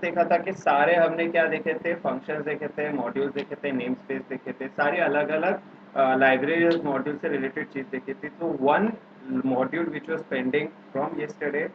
देखा था कि सारे हमने क्या देखे थे, फंक्शंस देखे थे, मॉड्यूल्स देखे थे, नेम स्पेस देखे थे, सारी अलग अलग लाइब्रेरी मॉड्यूल से रिलेटेड चीज देखी थी। तो one module which was pending from yesterday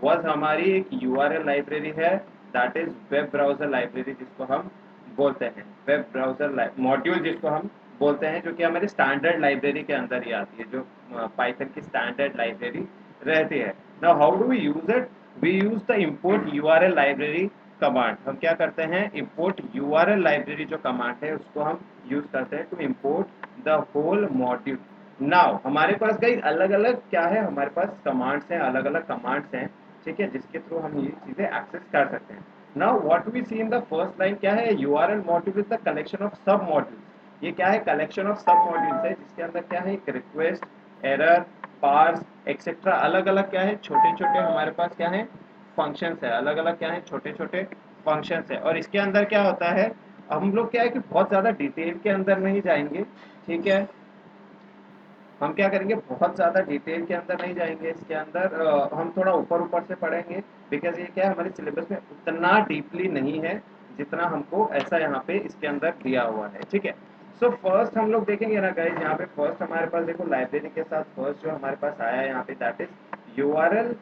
was हमारी एक यूआरएल लाइब्रेरी है, that is web browser library जिसको हम बोलते हैं, वेब ब्राउजर मॉड्यूल जिसको हम बोलते हैं, जो कि हमारी स्टैंडर्ड लाइब्रेरी के अंदर ही आती है, जो पाइथन की स्टैंडर्ड लाइब्रेरी रहती है। Now how do we use it? We use the import URL library command. हम क्या करते हैं, इंपोर्ट यूआरएल लाइब्रेरी जो कमांड है उसको हम यूज करते हैं to import the whole module. नाउ हमारे पास कई अलग अलग क्या है, हमारे पास कमांड्स हैं, अलग अलग कमांड्स हैं, ठीक है, जिसके थ्रू हम ये चीजें एक्सेस कर सकते हैं। Now what we see in the first line क्या है, URL module is the collection of sub modules. ये क्या है, कलेक्शन ऑफ सब मॉड्यूल्स है, जिसके अंदर क्या है, एक रिक्वेस्ट, एरर, पार्स एक्सेट्रा, अलग अलग क्या है, छोटे छोटे हमारे पास क्या है, फंक्शंस है, अलग अलग क्या है, छोटे छोटे फंक्शंस है। और इसके अंदर क्या होता है, हम लोग क्या है कि बहुत ज़्यादा डिटेल के अंदर नहीं जाएंगे, ठीक है, हम क्या करेंगे, बहुत ज़्यादा डिटेल के अंदर नहीं जाएंगे, इसके अंदर हम थोड़ा ऊपर ऊपर से पढ़ेंगे, बिकॉज ये क्या है, हमारे सिलेबस में उतना डीपली नहीं है जितना हमको ऐसा यहाँ पे इसके अंदर दिया हुआ है, ठीक है। सो फर्स्ट हम लोग देखेंगे ना गाइस, यहाँ पे फर्स्ट हमारे पास देखो लाइब्रेरी के साथ फर्स्ट जो हमारे पास आया है यहाँ पे, that is URL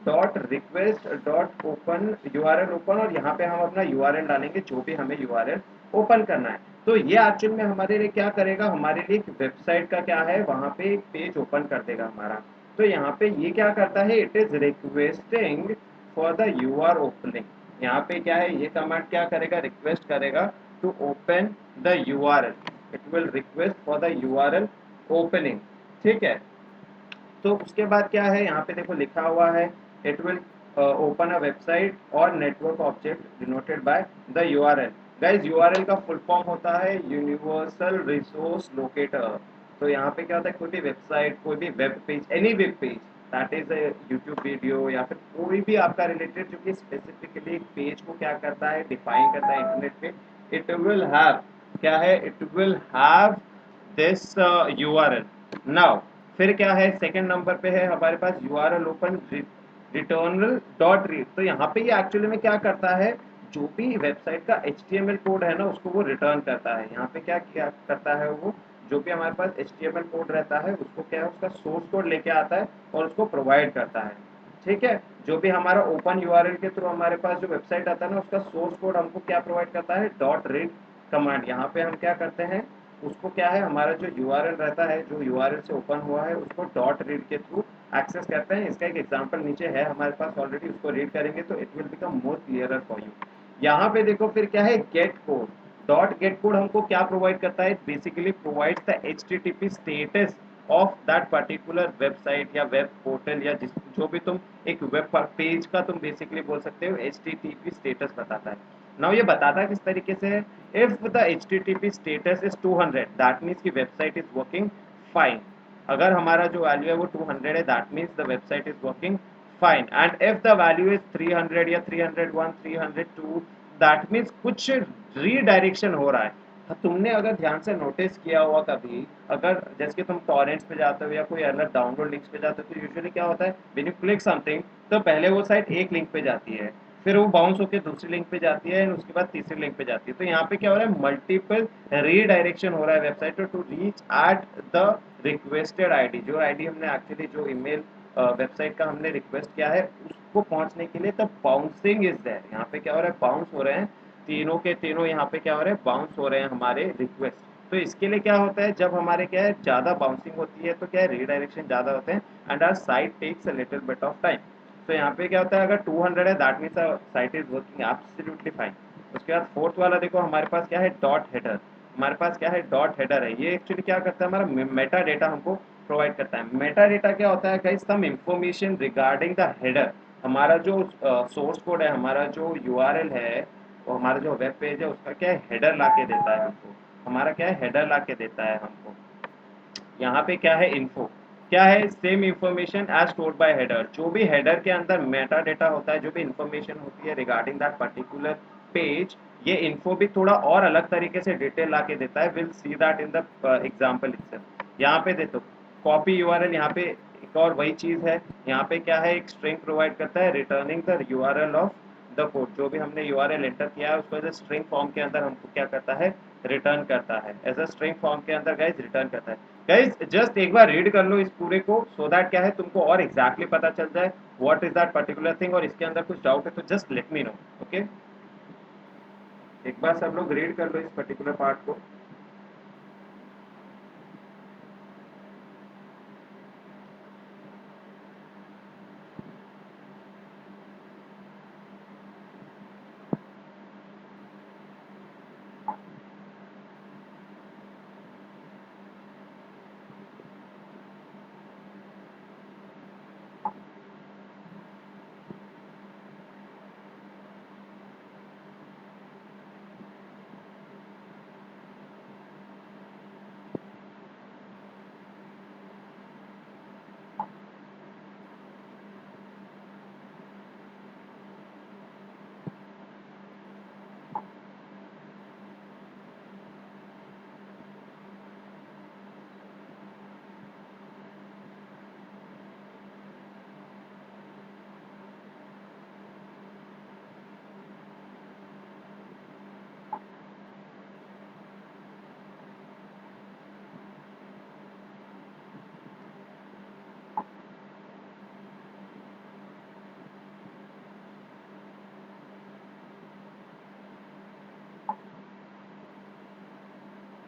dot request dot open, URL open, और यहाँ पे हम अपना यूआरएल डालेंगे जो भी हमें यूआरएल ओपन करना है। तो ये एक्चुअल में हमारे लिए क्या करेगा, हमारे लिए एक वेबसाइट का क्या है, वहां पे एक पेज ओपन कर देगा हमारा। तो यहाँ पे ये क्या करता है, it is requesting for the URL opening. यहाँ पे क्या है, ये कमांड क्या करेगा, रिक्वेस्ट करेगा to open the URL, it will request for the URL opening, ठीक है। तो उसके बाद क्या है, यहाँ पे देखो लिखा हुआ है, it will open a website और network object denoted by the URL. Guys URL का फुल फॉर्म होता है यूनिवर्सल रिसोर्स लोकेटर। तो यहाँ पे क्या होता है, कोई भी वेबसाइट, कोई भी web page, any web page, that is YouTube video या फिर कोई भी आपका रिलेटेड जो कि स्पेसिफिकली एक पेज को क्या करता है, डिफाइन करता है इंटरनेट पे, इट विल हैव क्या है, it will have this URL. Now फिर क्या है, सेकंड नंबर पे है हमारे पास यूआरएल ओपन रिटर्नल डॉट रीड। तो यहाँ पे ये एक्चुअली में क्या करता है, जो भी वेबसाइट का एचटीएमएल कोड है ना, उसको वो रिटर्न करता है। यहाँ पे क्या क्या करता है वो, जो भी हमारे पास एचटीएमएल कोड रहता है उसको क्या है, उसका सोर्स कोड लेके आता है और उसको प्रोवाइड करता है, ठीक है। जो भी हमारा ओपन यूआरएल के थ्रू हमारे पास जो वेबसाइट आता है ना, उसका सोर्स कोड हमको क्या प्रोवाइड करता है, डॉट रीड कमांड। यहाँ पे हम क्या करते हैं, उसको क्या है, हमारा जो यूआरएल रहता है, जो यूआरएल से ओपन हुआ है, उसको डॉट रीड के थ्रू एक्सेस करते हैं। इसका एक एग्जांपल नीचे है हमारे पास ऑलरेडी, उसको रीड करेंगे तो it will become more clearer for you. यहाँ पे देखो फिर क्या है, gate code, dot gate code हमको क्या प्रोवाइड करता है, basically provides the HTTP status of that particular website या वेब पोर्टल, या जिस जो भी तुम एक वेब पेज का तुम बेसिकली बोल सकते हो, एचटीटीपी स्टेटस बताता है। नाउ ये बताता है किस तरीके से है, if the HTTP status is 200 that means की वेबसाइट इज वर्किंग फाइन। अगर हमारा जो वैल्यू है वो 200 है, that means the website is working fine. And if the value is 300 या 301 302 दैट मीन्स कुछ रीडायरेक्शन हो रहा है। तुमने अगर ध्यान से नोटिस किया हुआ कभी, अगर जैसे कि तुम टॉरेंट्स पे जाते हो या कोई अलग डाउनलोड लिंक्स पे जाते हो, तो यूजुअली क्या होता है, व्हेन यू क्लिक समथिंग, तो पहले वो साइट एक लिंक पे जाती है, फिर वो बाउंस होकर दूसरी लिंक पे जाती है, उसके बाद तीसरी लिंक पे जाती है। तो यहाँ पे क्या हो रहा है, मल्टीपल रीडायरेक्शन हो रहा है website to reach at the requested ID, जो आईडी हमने एक्चुअली जो ईमेल वेबसाइट का हमने रिक्वेस्ट किया है उसको पहुंचने के लिए। तब बाउंसिंग इज देयर, यहाँ पे क्या हो रहा है, बाउंस हो रहे हैं, तीनों के तीनों यहाँ पे क्या हो रहे हैं, बाउंस हो रहे हैं हमारे रिक्वेस्ट। तो इसके लिए क्या होता है, जब हमारे क्या है ज़्यादा बाउंसिंग होती है तो क्या है, रीडायरेक्शन ज़्यादा होते हैं and our site takes a little bit of time. तो यहाँ पे क्या होता है, अगर 200 है that means site is working absolutely fine. उसके बाद फोर्थ वाला देखो हमारे पास क्या है, डॉट हेडर। हमारे पास क्या है, डॉट हेडर है। ये एक्चुअली क्या करता है, हमारा मेटा डेटा हमको प्रोवाइड करता है। मेटा डेटा क्या होता है guys, some information regarding the header. हमारा जो सोर्स कोड है, हमारा जो यूआरएल है, वो हमारा जो वेब पेज है उसका क्या है, हेडर ला के देता है हमको। हमारा क्या है, हेडर ला के देता है हमको। यहाँ पे क्या है, इन्फो क्या है, same information as stored by header. जो भी हेडर के अंदर मेटा डेटा होता है, जो भी इंफॉर्मेशन होती है रिगार्डिंग दैट पर्टिकुलर पेज, ये इन्फो भी थोड़ा और अलग तरीके से डिटेल ला के देता है। Will see that in the example itself. यहाँ पे देखो कॉपी यूआरएल, यहाँ पे एक और वही चीज है। यहाँ पे क्या है, एक स्ट्रिंग प्रोवाइड करता है returning the URL of the code, जो भी हमने यूआरएल एंटर किया है उसको एज स्ट्रिंग फॉर्म के अंदर हमको क्या करता है, रिटर्न करता है, एज अ स्ट्रिंग फॉर्म के अंदर गाइज रिटर्न करता है। गाइज जस्ट एक बार रीड कर लो इस पूरे को, सो दैट क्या है तुमको और एग्जैक्टली पता चल जाए what is that particular thing, और इसके अंदर कुछ डाउट है तो just let me know. Okay, एक बार सब लोग रीड कर लो इस पर्टिकुलर पार्ट को।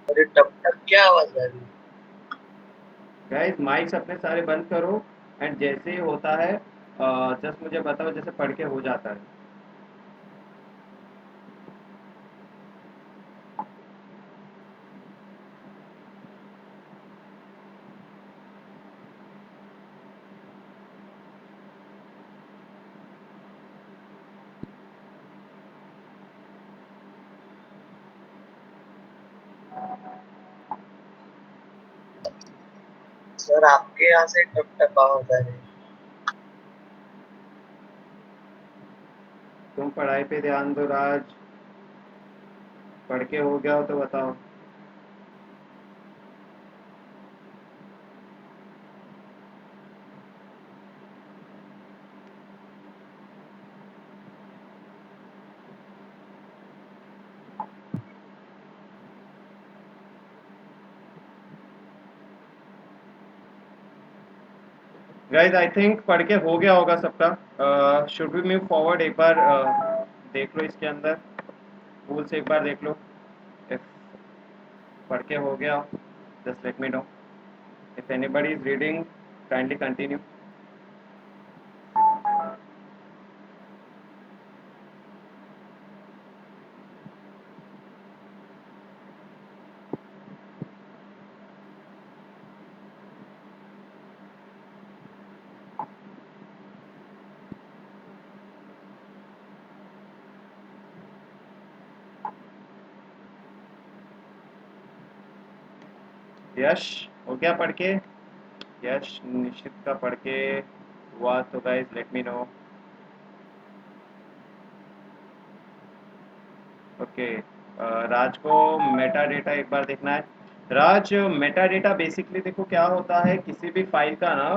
अरे टप टप क्या आवाज आ रही है? गाइस माइक्स अपने सारे बंद करो, एंड जैसे ही होता है जस्ट मुझे बताओ जैसे पढ़ के हो जाता है। सर आपके यहाँ से टप टप आवाज आ रही है। तुम पढ़ाई पे ध्यान दो राज, पढ़ के हो गया हो तो बताओ। गाइज आई थिंक पढ़ के हो गया होगा सबका। शुड वी मूव फॉरवर्ड, एक बार देख लो इसके अंदर, रूल से एक बार देख लो, इफ पढ़ के हो गया just let me know, if anybody is reading kindly continue. Yash हो गया पढ़ के? यश निश्चित का पढ़ के हुआ तो guys let me know. Okay, Raj को मेटा डेटा एक बार देखना है। राज, मेटा डेटा बेसिकली देखो क्या होता है, किसी भी फाइल का ना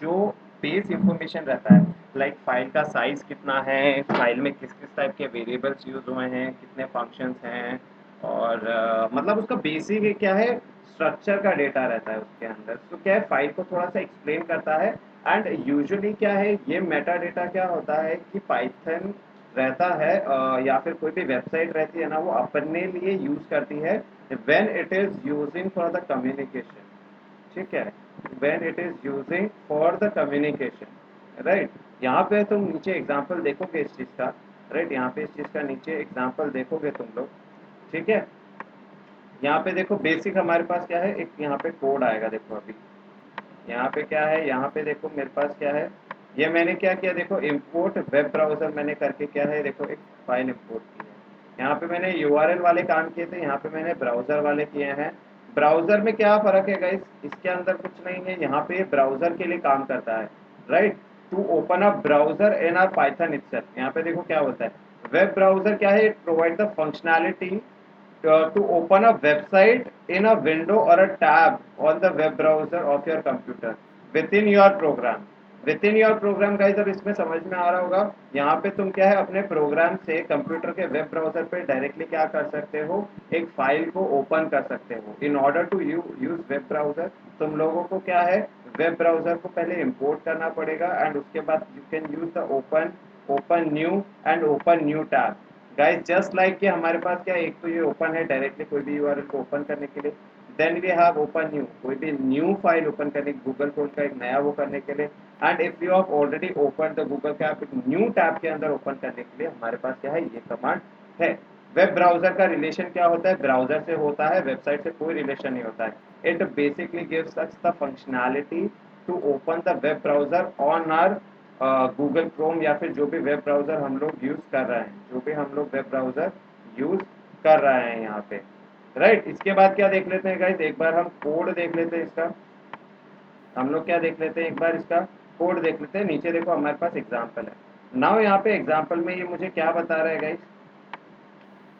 जो बेस इंफॉर्मेशन रहता है, लाइक फाइल का साइज कितना है, फाइल में किस किस टाइप के वेरिएबल्स यूज हुए हैं, कितने फंक्शंस हैं, और मतलब उसका बेसिक क्या है, स्ट्रक्चर का डेटा रहता है उसके अंदर, तो क्या है फाइल को थोड़ा सा एक्सप्लेन करता है। एंड यूजुअली क्या है ये मेटा डेटा क्या होता है कि पाइथन रहता है या फिर कोई भी वेबसाइट रहती है ना वो अपने लिए यूज करती है when it is using for the communication. ठीक है, when it is using for the communication, right. यहाँ पे तुम नीचे एग्जांपल देखोगे इस चीज का, राइट, यहाँ पे इस चीज का नीचे एग्जांपल देखोगे तुम लोग। ठीक है, यहाँ पे देखो बेसिक हमारे पास क्या है, एक यहाँ पे कोड आएगा, देखो अभी यहाँ पे क्या है, यहाँ पे देखो मेरे पास क्या है, ये मैंने क्या किया देखो, इंपोर्ट वेब ब्राउजर मैंने करके क्या है देखो एक फाइल इंपोर्ट की है। यहाँ पे मैंने यूआरएल वाले काम किए थे, यहाँ पे मैंने ब्राउजर वाले किए हैं। ब्राउजर में क्या फर्क है गाइस, इसके अंदर कुछ नहीं है, यहाँ पे ब्राउजर के लिए काम करता है, right. To open a browser in our Python itself, यहाँ पे देखो क्या होता है, वेब ब्राउजर क्या है, it provide the functionality to open a website in a window or a tab on the web browser of your computer within your program, within your program guys, अब इसमें समझ में आ रहा होगा। यहाँ पे तुम क्या है अपने प्रोग्राम से कंप्यूटर के वेब ब्राउजर पे डायरेक्टली क्या कर सकते हो, एक फाइल को ओपन कर सकते हो। In order to use web browser, तुम लोगों को क्या है वेब ब्राउजर को पहले इंपोर्ट करना पड़ेगा एंड उसके बाद you can use the open new and open new tab. Guys just like कि हमारे पास क्या एक तो ये ओपन है डायरेक्टली कोई भी यूआरएल को ओपन करने के लिए, then we have open new कोई भी न्यू फाइल ओपन करने गूगल क्रोम का एक नया वो करने के लिए, and if you have already open the Google का एक न्यू टैब के अंदर ओपन करने के लिए हमारे पास क्या है ये कमांड है। वेब ब्राउजर का रिलेशन क्या होता है, ब्राउजर से होता है, वेबसाइट से कोई रिलेशन नहीं होता है। It basically gives us the functionality to open the web browser on our Google Chrome या फिर जो भी वेब ब्राउजर हम लोग यूज कर रहे हैं, जो भी हम लोग वेब ब्राउजर यूज कर रहे हैं यहाँ पे, राइट। इसके बाद क्या देख लेते हैं गाइस, एक बार हम कोड देख लेते हैं इसका। हम लोग क्या देख लेते हैं एक बार इसका कोड देख लेते हैं। नीचे देखो हमारे पास एग्जाम्पल है। नाउ यहाँ पे एग्जाम्पल में ये मुझे क्या बता रहा है गाइस,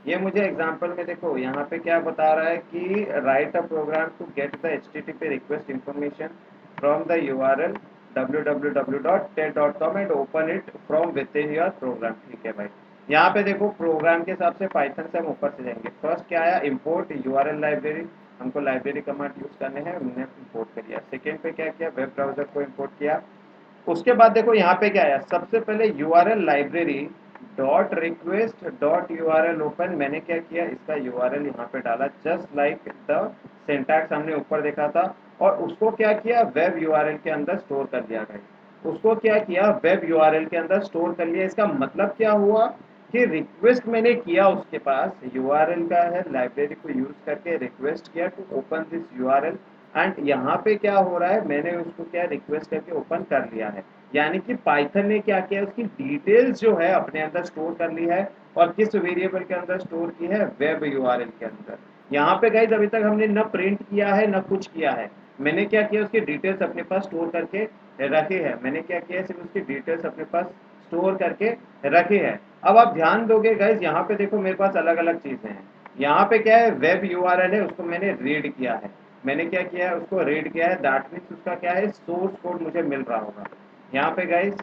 ये मुझे एग्जाम्पल में देखो यहाँ पे क्या बता रहा है कि right a program to get the HTTP request information from the URL www.ted.com and open it from within your program. ठीक है भाई, यहाँ पे देखो प्रोग्राम के हिसाब से पाइथन से हम ऊपर से जाएंगे। फर्स्ट क्या आया, इम्पोर्ट URL लाइब्रेरी, हमको लाइब्रेरी कमांड यूज करने हैं, हमने इम्पोर्ट कर लिया। सेकेंड पे क्या किया, वेब ब्राउजर को इम्पोर्ट किया। उसके बाद देखो यहाँ पे क्या आया, सबसे पहले URL library dot request dot URL open, मैंने क्या किया इसका URL यहाँ पे डाला जस्ट लाइक द सिंटैक्स हमने ऊपर देखा था, और उसको क्या किया वेब URL के अंदर स्टोर कर दिया गया। उसको क्या किया वेब URL के अंदर स्टोर कर लिया। इसका मतलब क्या हुआ कि रिक्वेस्ट मैंने किया उसके पास, URL का है लाइब्रेरी को यूज करके रिक्वेस्ट किया to open this URL, and यहाँ पे क्या हो रहा है मैंने उसको क्या रिक्वेस्ट करके ओपन कर लिया है। यानी कि पाइथन ने क्या किया उसकी डिटेल्स जो है अपने अंदर स्टोर कर ली है, और किस वेरिएबल के अंदर स्टोर की है, वेब URL के अंदर। यहाँ पे गाइस अभी तक हमने न प्रिंट किया है न कुछ किया है, मैंने क्या किया उसकी डिटेल्स अपने पास स्टोर करके रखी है। मैंने क्या किया सिर्फ उसकी डिटेल्स अपने पास स्टोर करके रखी है। अब आप ध्यान दोगे गाइस यहाँ पे देखो मेरे पास अलग अलग चीजें हैं। यहाँ पे क्या है वेब URL है, उसको मैंने रीड किया है। मैंने क्या किया है उसको रीड किया है, दैट मीन्स उसका क्या है सोर्स कोड मुझे मिल रहा होगा यहाँ पे गाइस।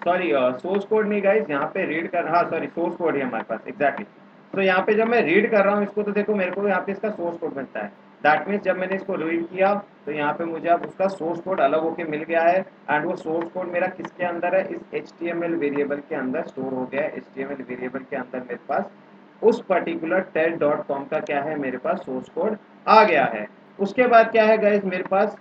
सॉरी सोर्स कोड नहीं गाइस, यहाँ पे रीड कर, हाँ सॉरी सोर्स कोड है हमारे पास एग्जैक्टली। तो यहाँ पे जब मैं रीड कर रहा हूँ इसको तो देखो मेरे को यहाँ पे इसका सोर्स कोड मिलता है। दैट मीन्स जब मैंने इसको रीड किया तो यहाँ पे मुझे अब उसका सोर्स कोड अलग होके मिल गया है, एंड वो सोर्स कोड मेरा किसके अंदर है, इस HTML वेरिएबल के अंदर स्टोर हो गया है। HTML वेरिएबल के अंदर मेरे पास उस पर्टिकुलर ted.com का क्या है मेरे पास सोर्स कोड आ गया है। उसके बाद क्या है गाइस मेरे पास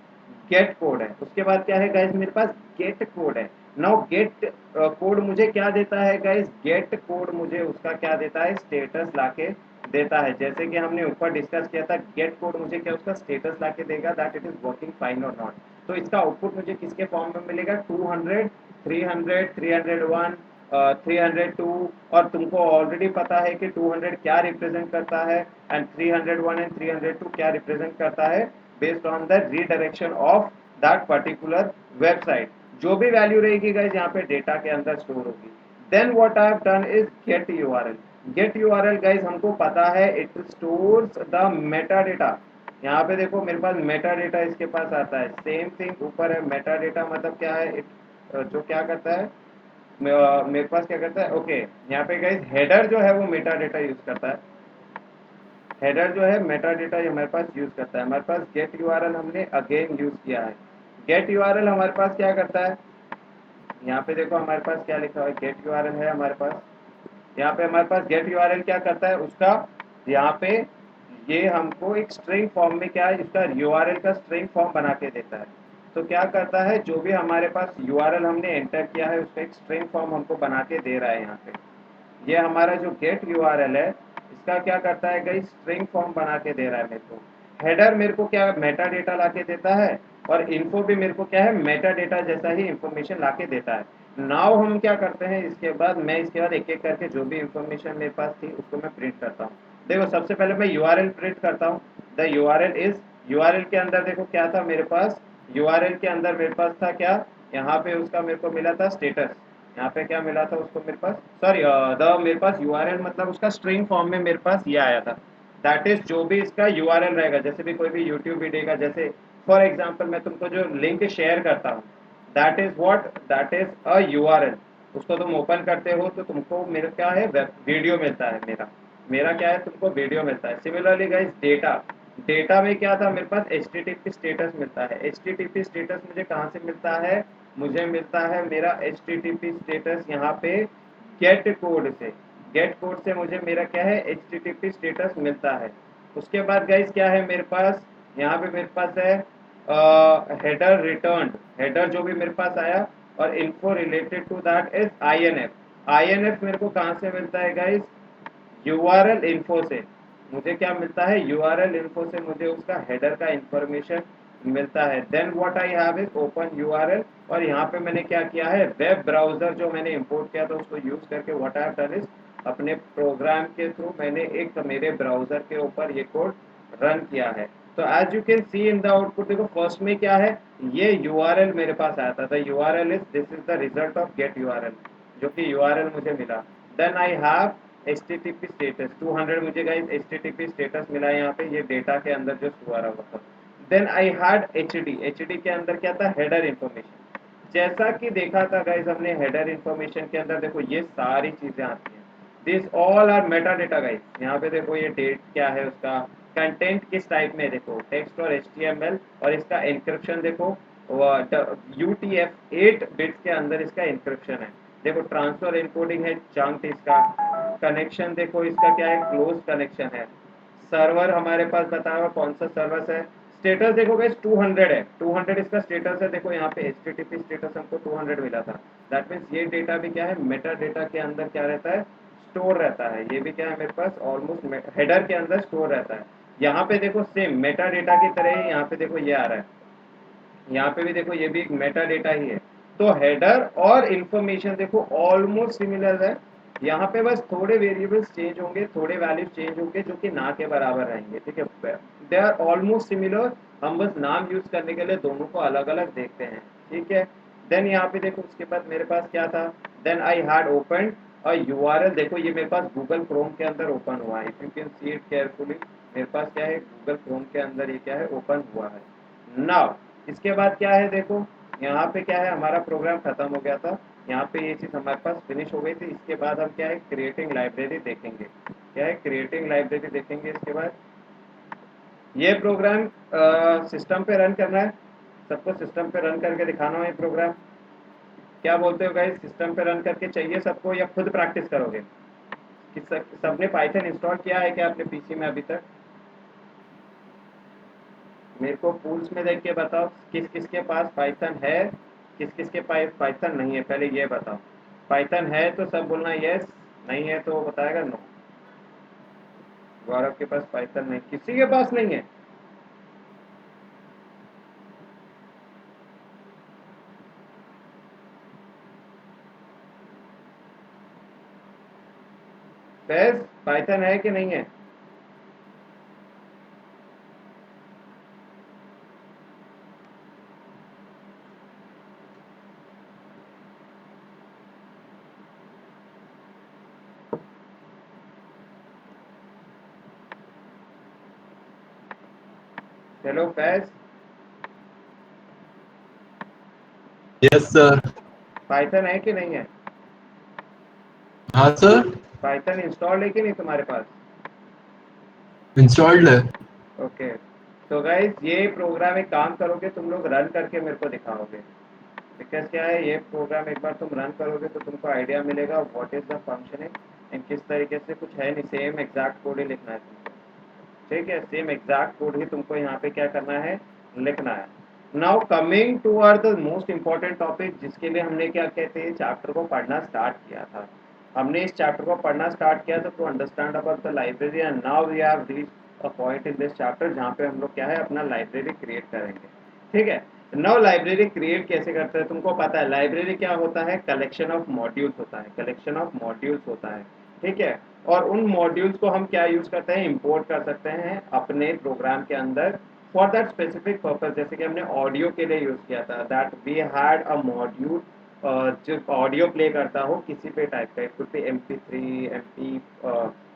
गेट कोड है। उसके बाद क्या है गाइस मेरे पास गेट कोड है। नाउ गेट कोड मुझे क्या देता है गाइस, गेट कोड मुझे उसका क्या देता है स्टेटस लाके देता है। जैसे कि हमने ऊपर डिस्कस किया था गेट कोड मुझे क्या उसका स्टेटस लाके देगा that it is working fine और नॉट। तो इसका आउटपुट मुझे किसके फॉर्म में मिलेगा, 200 300 301 302, और तुमको ऑलरेडी पता है कि 200 क्या रिप्रेजेंट करता है एंड 301 एंड 302 क्या रिप्रेजेंट करता है, based on the redirection of that particular website. जो भी वैल्यू रहेगी गाइस यहाँ पे डेटा के अंदर स्टोर होगी। Then what I have done is get URL। Get URL guys हमको पता है it stores the meta data. यहाँ पे देखो मेरे पास मेटा डेटा इसके पास आता है, सेम थिंग ऊपर है। मेटा डेटा मतलब क्या है, जो क्या करता है मेरे पास क्या करता है, ओके यहाँ पे गाइस हेडर जो है वो मेटा डेटा यूज करता है। हेडर जो है मेटा डेटा हमारे पास यूज करता है। हमारे पास गेट URL हमने अगेन यूज किया है। गेट URL हमारे पास क्या करता है, यहाँ पे देखो हमारे पास क्या लिखा हुआ है, गेट URL है हमारे पास। यहाँ पे हमारे पास गेट URL क्या करता है उसका, यहाँ पे ये हमको एक स्ट्रिंग फॉर्म में क्या है इसका URL का स्ट्रिंग फॉर्म बना के देता है। तो क्या करता है जो भी हमारे पास URL हमने एंटर किया है उसका एक स्ट्रिंग फॉर्म हमको बना के दे रहा है यहाँ पे। ये हमारा जो गेट URL है इसका क्या करता है गाइस स्ट्रिंग फॉर्म बना के दे रहा है मेरे को। हेडर मेरे को क्या मेटा डेटा ला के देता है, और इन्फो भी मेरे को क्या है मेटा डेटा जैसा ही इंफॉर्मेशन ला के देता है। नाउ हम क्या करते हैं इसके बाद, मैं इसके बाद एक एक करके जो भी इंफॉर्मेशन मेरे पास थी उसको मैं प्रिंट करता हूँ। देखो सबसे पहले मैं URL प्रिंट करता हूँ। द URL इज, URL के अंदर देखो क्या था मेरे पास, URL के अंदर मेरे पास था क्या, यहाँ पे उसका मेरे को मिला था स्टेटस। यहाँ पे क्या मिला था उसको मेरे पास, सॉरी द मेरे पास URL मतलब उसका स्ट्रिंग फॉर्म में मेरे पास ये आया था। दैट इज जो भी इसका URL रहेगा, जैसे भी कोई भी यूट्यूब वीडियो का, जैसे फॉर एग्जांपल मैं तुमको जो लिंक शेयर करता हूँ, दैट इज अ यूआरएल। उसको तुम ओपन करते हो तो तुमको मेरा क्या है, वीडियो मिलता है, मेरा मेरा क्या है, तुमको वीडियो मिलता है। सिमिलरली गाइस डेटा, डेटा में क्या था मेरे पास, एच स्टेटस मिलता है। एच स्टेटस मुझे कहाँ से मिलता है, मुझे मिलता है मेरा एच स्टेटस यहाँ पे गेट कोड से। गेट कोड से मुझे मेरा क्या है, एच स्टेटस मिलता है। उसके बाद गाइस क्या है मेरे पास, यहाँ पे मेरे पास है हेडर रिटर्न, हेडर जो भी मेरे पास आया, और info related to that is INF. INF मेरे को कहाँ से मिलता है गाइस, यूआरएल इन्फो से। मुझे क्या मिलता है, यूआरएल इन्फो से मुझे उसका हेडर का इंफॉर्मेशन मिलता है। Then what I have is open URL, और यहाँ पे मैंने क्या किया है, वेब ब्राउजर जो मैंने इंपोर्ट किया था उसको यूज करके what I have done is अपने प्रोग्राम के थ्रू मैंने एक मेरे ब्राउजर के ऊपर ये कोड रन किया है। तो as you can see in the output, देखो फर्स्ट में क्या है, ये यूआरएल मेरे पास आया था, URL is this is the result of get URL, जो कि यूआरएल मुझे मिला। Then I have HTTP status 200, मुझे गाइस HTTP स्टेटस मिला है यहाँ पे, ये डेटा के अंदर जो हुआ रहा था। देन आई हैड एचडी के अंदर क्या था, हेडर इंफॉर्मेशन। जैसा कि देखा था गाइस हमने, हेडर इंफॉर्मेशन के अंदर देखो ये सारी चीजें आती हैं, this all are meta data guys. यहाँ पे देखो ये डेट क्या है उसका, कंटेंट किस टाइप में, देखो टेक्स्ट और HTML, और इसका इंक्रिप्शन देखो UTF 8 बिट्स के अंदर इसका इंक्रिप्शन है। देखो ट्रांसफर इनकोडिंग है, चंक इसका, कनेक्शन देखो इसका क्या है, क्लोज कनेक्शन है। सर्वर हमारे पास बताया हुआ कौन सा सर्वर है। स्टेटस देखो गाइस 200 है, 200 इसका स्टेटस है। देखो यहाँ पे HTTP स्टेटस हमको 200 मिला था। दैट मीन्स ये डेटा भी क्या है, मेटा डेटा के अंदर क्या रहता है, स्टोर रहता है। ये भी क्या है मेरे पास, ऑलमोस्ट हेडर के अंदर स्टोर रहता है। यहाँ पे देखो सेम मेटा डेटा की तरह ही यहाँ पे देखो ये आ रहा है, यहाँ पे भी देखो ये भी एक मेटा डेटा ही है। तो हेडर और इंफॉर्मेशन देखो ऑलमोस्ट सिमिलर है। यहाँ पे बस थोड़े वेरिएबल्स चेंज होंगे, थोड़े वैल्यूज चेंज होंगे जो कि ना के बराबर रहेंगे, ठीक है। दे आर ऑलमोस्ट सिमिलर, हम बस नाम यूज करने के लिए दोनों को अलग अलग देखते हैं, ठीक है। देन यहाँ पे देखो उसके बाद मेरे पास क्या था, then I had open a URL. देखो ये मेरे पास गूगल क्रोम के अंदर ओपन हुआ है, if you can see it carefully, मेरे पास क्या है, गूगल क्रोम के अंदर ये क्या है, ओपन हुआ है। नाउ इसके बाद क्या है, देखो यहाँ पे क्या है, हमारा प्रोग्राम खत्म हो गया था, यहाँ पे ये चीज़ हमारे पास फिनिश हो गई थी। इसके बाद हम क्या है, क्रिएटिंग लाइब्रेरी देखेंगे। क्या है, क्रिएटिंग लाइब्रेरी देखेंगे। इसके बाद ये प्रोग्राम सिस्टम पे रन करना है, सबको सिस्टम पे रन करके दिखाना है ये प्रोग्राम। क्या बोलते हो गाइस, सिस्टम पे रन करके चाहिए सबको या खुद प्रैक्टिस करोगे? सबने पाइथन इंस्टॉल किया है क्या अपने पीसी में अभी तक? मेरे को पूल्स में देख के बताओ किस किस के पास पाइथन है, किस किस के पास पाइथन नहीं है, पहले ये बताओ। पाइथन है तो सब बोलना यस, नहीं है तो बताएगा नो। गौरव के पास पाइथन नहीं, किसी के पास नहीं है। फैज पाइथन है कि नहीं है? Hello Faiz, yes sir. Python है कि नहीं है? हाँ सर, पाइथन इंस्टॉल्ड है कि नहीं तुम्हारे पास? इंस्टॉल्ड है। ओके, तो गाइस ये प्रोग्राम एक काम करोगे तुम लोग, रन करके मेरे को दिखाओगे। बिकॉज क्या है, ये प्रोग्राम एक बार तुम रन करोगे तो तुमको आइडिया मिलेगा what is the functioning and किस तरीके से, कुछ है नहीं, सेम एग्जैक्ट कोड ही लिखना है तुमको, ठीक है। सेम एग्जैक्ट कोड ही तुमको यहाँ पे क्या करना है, लिखना है। Now coming to our the most important topic, जिसके लिए हमने क्या कहते हैं चैप्टर को पढ़ना स्टार्ट किया था। हमने इस चैप्टर को पढ़ना स्टार्ट किया था to understand about the library, and now we have reached a point in this chapter जहाँ पे हम लोग क्या है, अपना लाइब्रेरी क्रिएट करेंगे, ठीक है। नाउ लाइब्रेरी क्रिएट कैसे करते हैं, तुमको पता है लाइब्रेरी क्या होता है, कलेक्शन ऑफ मॉड्यूल्स होता है, कलेक्शन ऑफ मॉड्यूल्स होता है, ठीक है। और उन मॉड्यूल्स को हम क्या यूज करते हैं, इंपोर्ट कर सकते हैं अपने प्रोग्राम के अंदर फॉर दैट स्पेसिफिक पर्पस। जैसे कि हमने ऑडियो के लिए यूज किया था, that we had a module जो ऑडियो प्ले करता हो किसी पे टाइप का, it could be MP3 MP,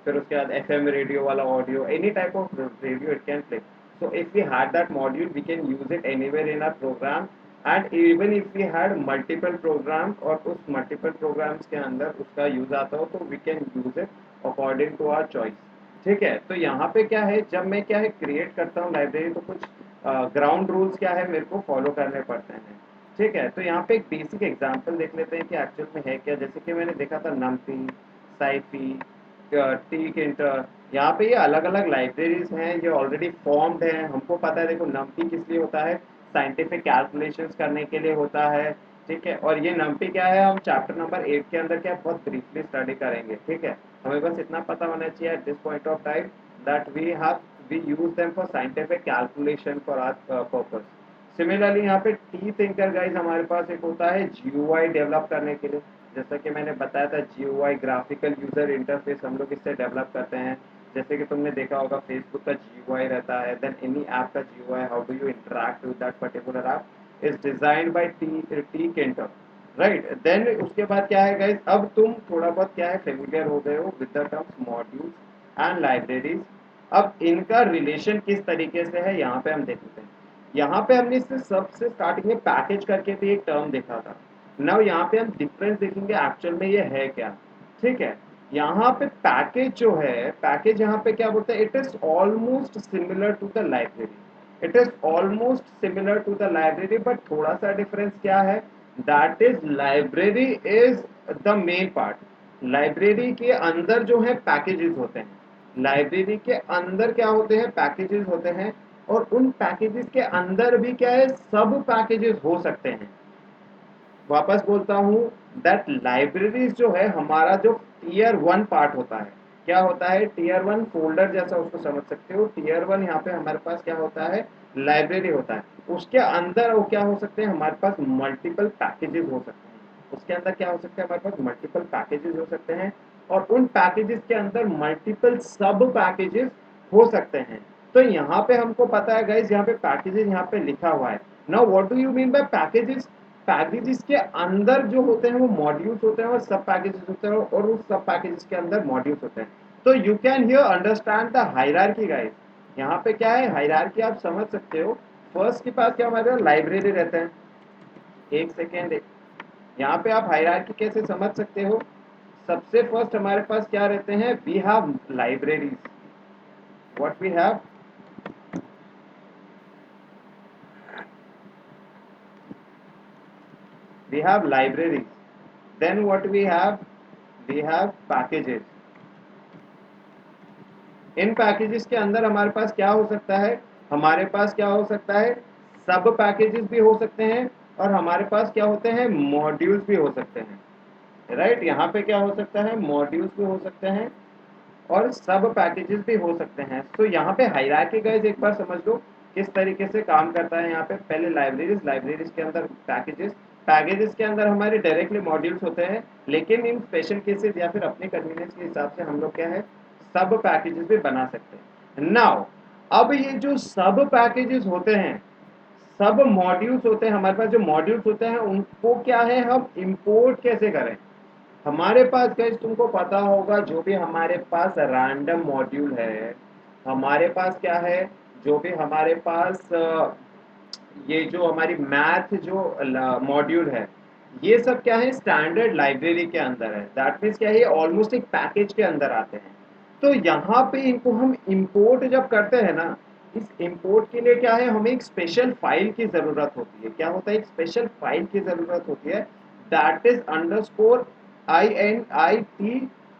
फिर उसके बाद FM रेडियो वाला audio, any type of radio it can play. So if we had that module, we can use it anywhere in our program and even if we had multiple programs और उस multiple programmes के अंदर उसका use आता हो तो we can use it according to our choice. ठीक है, तो यहाँ पे क्या है, जब मैं क्या है क्रिएट करता हूँ लाइब्रेरी तो कुछ ग्राउंड रूल्स क्या है मेरे को फॉलो करने पड़ते हैं। ठीक है, तो यहाँ पे एक बेसिक एग्जांपल देख लेते हैं कि एक्चुअल में है क्या। जैसे कि मैंने देखा था नमपी, साइपी, टीक इंटर, यहाँ पे ये अलग अलग लाइब्रेरीज हैं, ये ऑलरेडी फॉर्म्ड हैं। हमको पता है, देखो नमपी किस लिए होता है, साइंटिफिक कैलकुलेशंस करने के लिए होता है। ठीक है, और ये नमपी क्या है हम चैप्टर नंबर 8 के अंदर क्या बहुत ब्रीफली स्टडी करेंगे। ठीक है, हमें बस इतना पता होना चाहिए at this point of time that we use them for scientific calculation for our purpose. Similarly यहाँ पे टी थिंकर गाइस हमारे पास एक होता है जीयूआई डेवलप करने के लिए। जैसा कि मैंने बताया था जीयूआई ग्राफिकल यूजर इंटरफेस हम लोग इससे डेवलप करते हैं। जैसे कि तुमने देखा होगा फेसबुक का जीयूआई रहता है, देन एनी ऐप का GUI, how do you interact with that particular app is designed by Tkinter, right. देन उसके बाद क्या है गाइस, अब तुम थोड़ा बहुत क्या है फेमिलियर हो गए हो with the terms modules and libraries. अब इनका रिलेशन किस तरीके से है यहाँ पे हम देखते हैं। यहाँ पे हमने इससे सबसे स्टार्टिंग में पैकेज करके भी एक टर्म देखा था। नाउ यहाँ पे हम डिफरेंस देखेंगे एक्चुअल में ये है क्या। ठीक है, यहाँ पे पैकेज जो है, पैकेज यहाँ पे क्या बोलते हैं, it is almost similar to the library. It is almost similar to the library, but थोड़ा सा डिफरेंस क्या है, that is library is the main part. Library के अंदर जो है पैकेजेस होते हैं, लाइब्रेरी के अंदर क्या होते हैं, पैकेजेस होते हैं। और उन पैकेजेस के अंदर भी क्या है, सब पैकेजेस हो सकते हैं। वापस बोलता हूँ, दैट लाइब्रेरीज जो है हमारा जो टीयर 1 पार्ट होता है, क्या होता है, टीयर 1 फोल्डर जैसा उसको समझ सकते हो। टीयर 1 यहाँ पे हमारे पास क्या होता है, लाइब्रेरी होता है। उसके अंदर वो क्या हो सकते हैं, हमारे पास मल्टीपल पैकेजेस हो सकते हैं। उसके अंदर क्या हो सकता है, हमारे पास मल्टीपल पैकेजेस हो सकते हैं। और उन पैकेजेस के अंदर मल्टीपल सब पैकेजेस हो सकते हैं। तो यहाँ पे हमको पता है गाइस, यहाँ पे पैकेजेस यहाँ पे लिखा हुआ है। Now what do you mean by packages, packages के अंदर जो होते हैं वो मॉड्यूल्स होते हैं और सब पैकेजेस होते हैं, और उस सब पैकेजेस के अंदर मॉड्यूल्स होते हैं। तो you can hear understand the hierarchy guys. यहाँ पे क्या है, हायरार्की आप समझ सकते हो। फर्स्ट के पास क्या हमारे लाइब्रेरी रहते हैं, एक सेकेंड, यहाँ पे आप हायरार्की कैसे समझ सकते हो। सबसे फर्स्ट हमारे पास क्या रहते हैं, we have libraries. What we have, we have libraries. Then what we have packages. इन पैकेजेस के अंदर हमारे पास क्या हो सकता है, हमारे पास क्या हो सकता है, सब पैकेजेस भी हो सकते हैं और हमारे पास क्या होते हैं, मॉड्यूल्स भी हो सकते हैं, राइट। यहाँ पे क्या हो सकता है, मॉड्यूल्स भी हो सकते हैं और सब पैकेजेस भी हो सकते हैं। तो यहाँ पे हायरार्की गाइस एक बार समझ लो किस तरीके से काम करता है। यहाँ पे पहले लाइब्रेरीज, लाइब्रेरीज के अंदर पैकेजेस, पैकेजेस के अंदर हमारे डायरेक्टली मॉड्यूल्स होते हैं। लेकिन इन स्पेशल केसेस या फिर अपने कन्वीनियंस के हिसाब से हम लोग क्या है, सब पैकेजेस भी बना सकते हैं। नाउ अब ये जो सब पैकेजेस होते हैं, सब मॉड्यूल्स होते हैं, हमारे पास जो मॉड्यूल्स होते हैं उनको क्या है, हम इंपोर्ट कैसे करें। हमारे पास गाइस तुमको पता होगा, जो भी हमारे पास रैंडम मॉड्यूल है, हमारे पास क्या है, जो भी हमारे पास ये जो हमारी मैथ जो मॉड्यूल है, ये सब क्या है, स्टैंडर्ड लाइब्रेरी के अंदर है। दैट मीन्स क्या है, ये ऑलमोस्ट एक पैकेज के अंदर आते हैं। तो यहाँ पे इनको हम इंपोर्ट जब करते हैं ना, इस इंपोर्ट के लिए क्या है, हमें एक स्पेशल फाइल की जरूरत होती है। क्या होता है, एक स्पेशल फाइल की जरूरत होती है, दैट इज अंडरस्कोर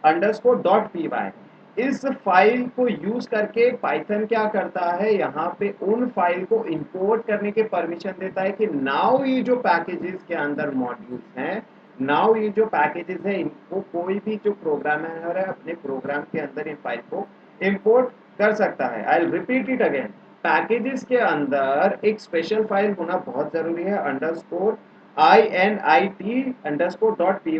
int_डॉट py। इस फाइल को यूज करके पाइथन क्या करता है, यहाँ पे उन फाइल को इंपोर्ट करने के परमिशन देता है कि नाउ ये जो पैकेजेस के अंदर मॉड्यूल्स हैं, नाउ ये जो पैकेजेस है, इनको कोई भी जो प्रोग्रामर है अपने प्रोग्राम के अंदर इन फाइल को इंपोर्ट कर सकता है। I will repeat it again, packages के अंदर एक स्पेशल फाइल होना बहुत जरूरी है, underscore int_डॉट py,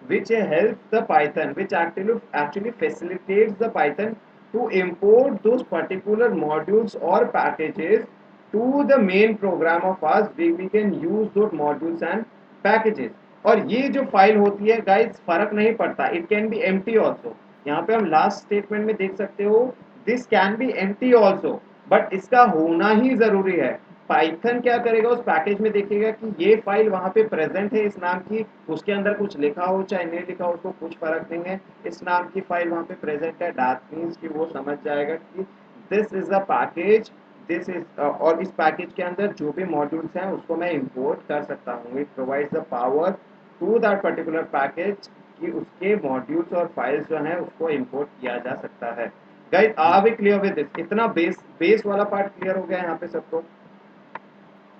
which helps the Python, which actually facilitates the Python to import those particular modules or packages to the main program of us. We can use those modules and packages. और ये जो file होती है guys, फर्क नहीं पड़ता, it can be empty also. यहाँ पे हम लास्ट स्टेटमेंट में देख सकते हो, this can be empty also, but इसका होना ही जरूरी है। पाइथन क्या करेगा, उस पैकेज में देखेगा कि ये फाइल वहां पे प्रेजेंट है इस नाम की, उसके अंदर कुछ लिखा हो चाहे नहीं लिखा हो उसको कुछ फर्क नहीं है, इस नाम की फाइल वहां पे प्रेजेंट है, दैट मीन्स कि वो समझ जाएगा कि this is a package, this is, और इस पैकेज के अंदर जो भी मॉड्यूल्स हैं उसको मैं इंपोर्ट कर सकता हूँ। It provides the power to that particular package कि उसके मॉड्यूल्स और फाइल्स जो हैं उसको इंपोर्ट किया जा सकता है। Guys are we clear with this? इतना बेस वाला पार्ट क्लियर हो गया यहाँ पे सबको?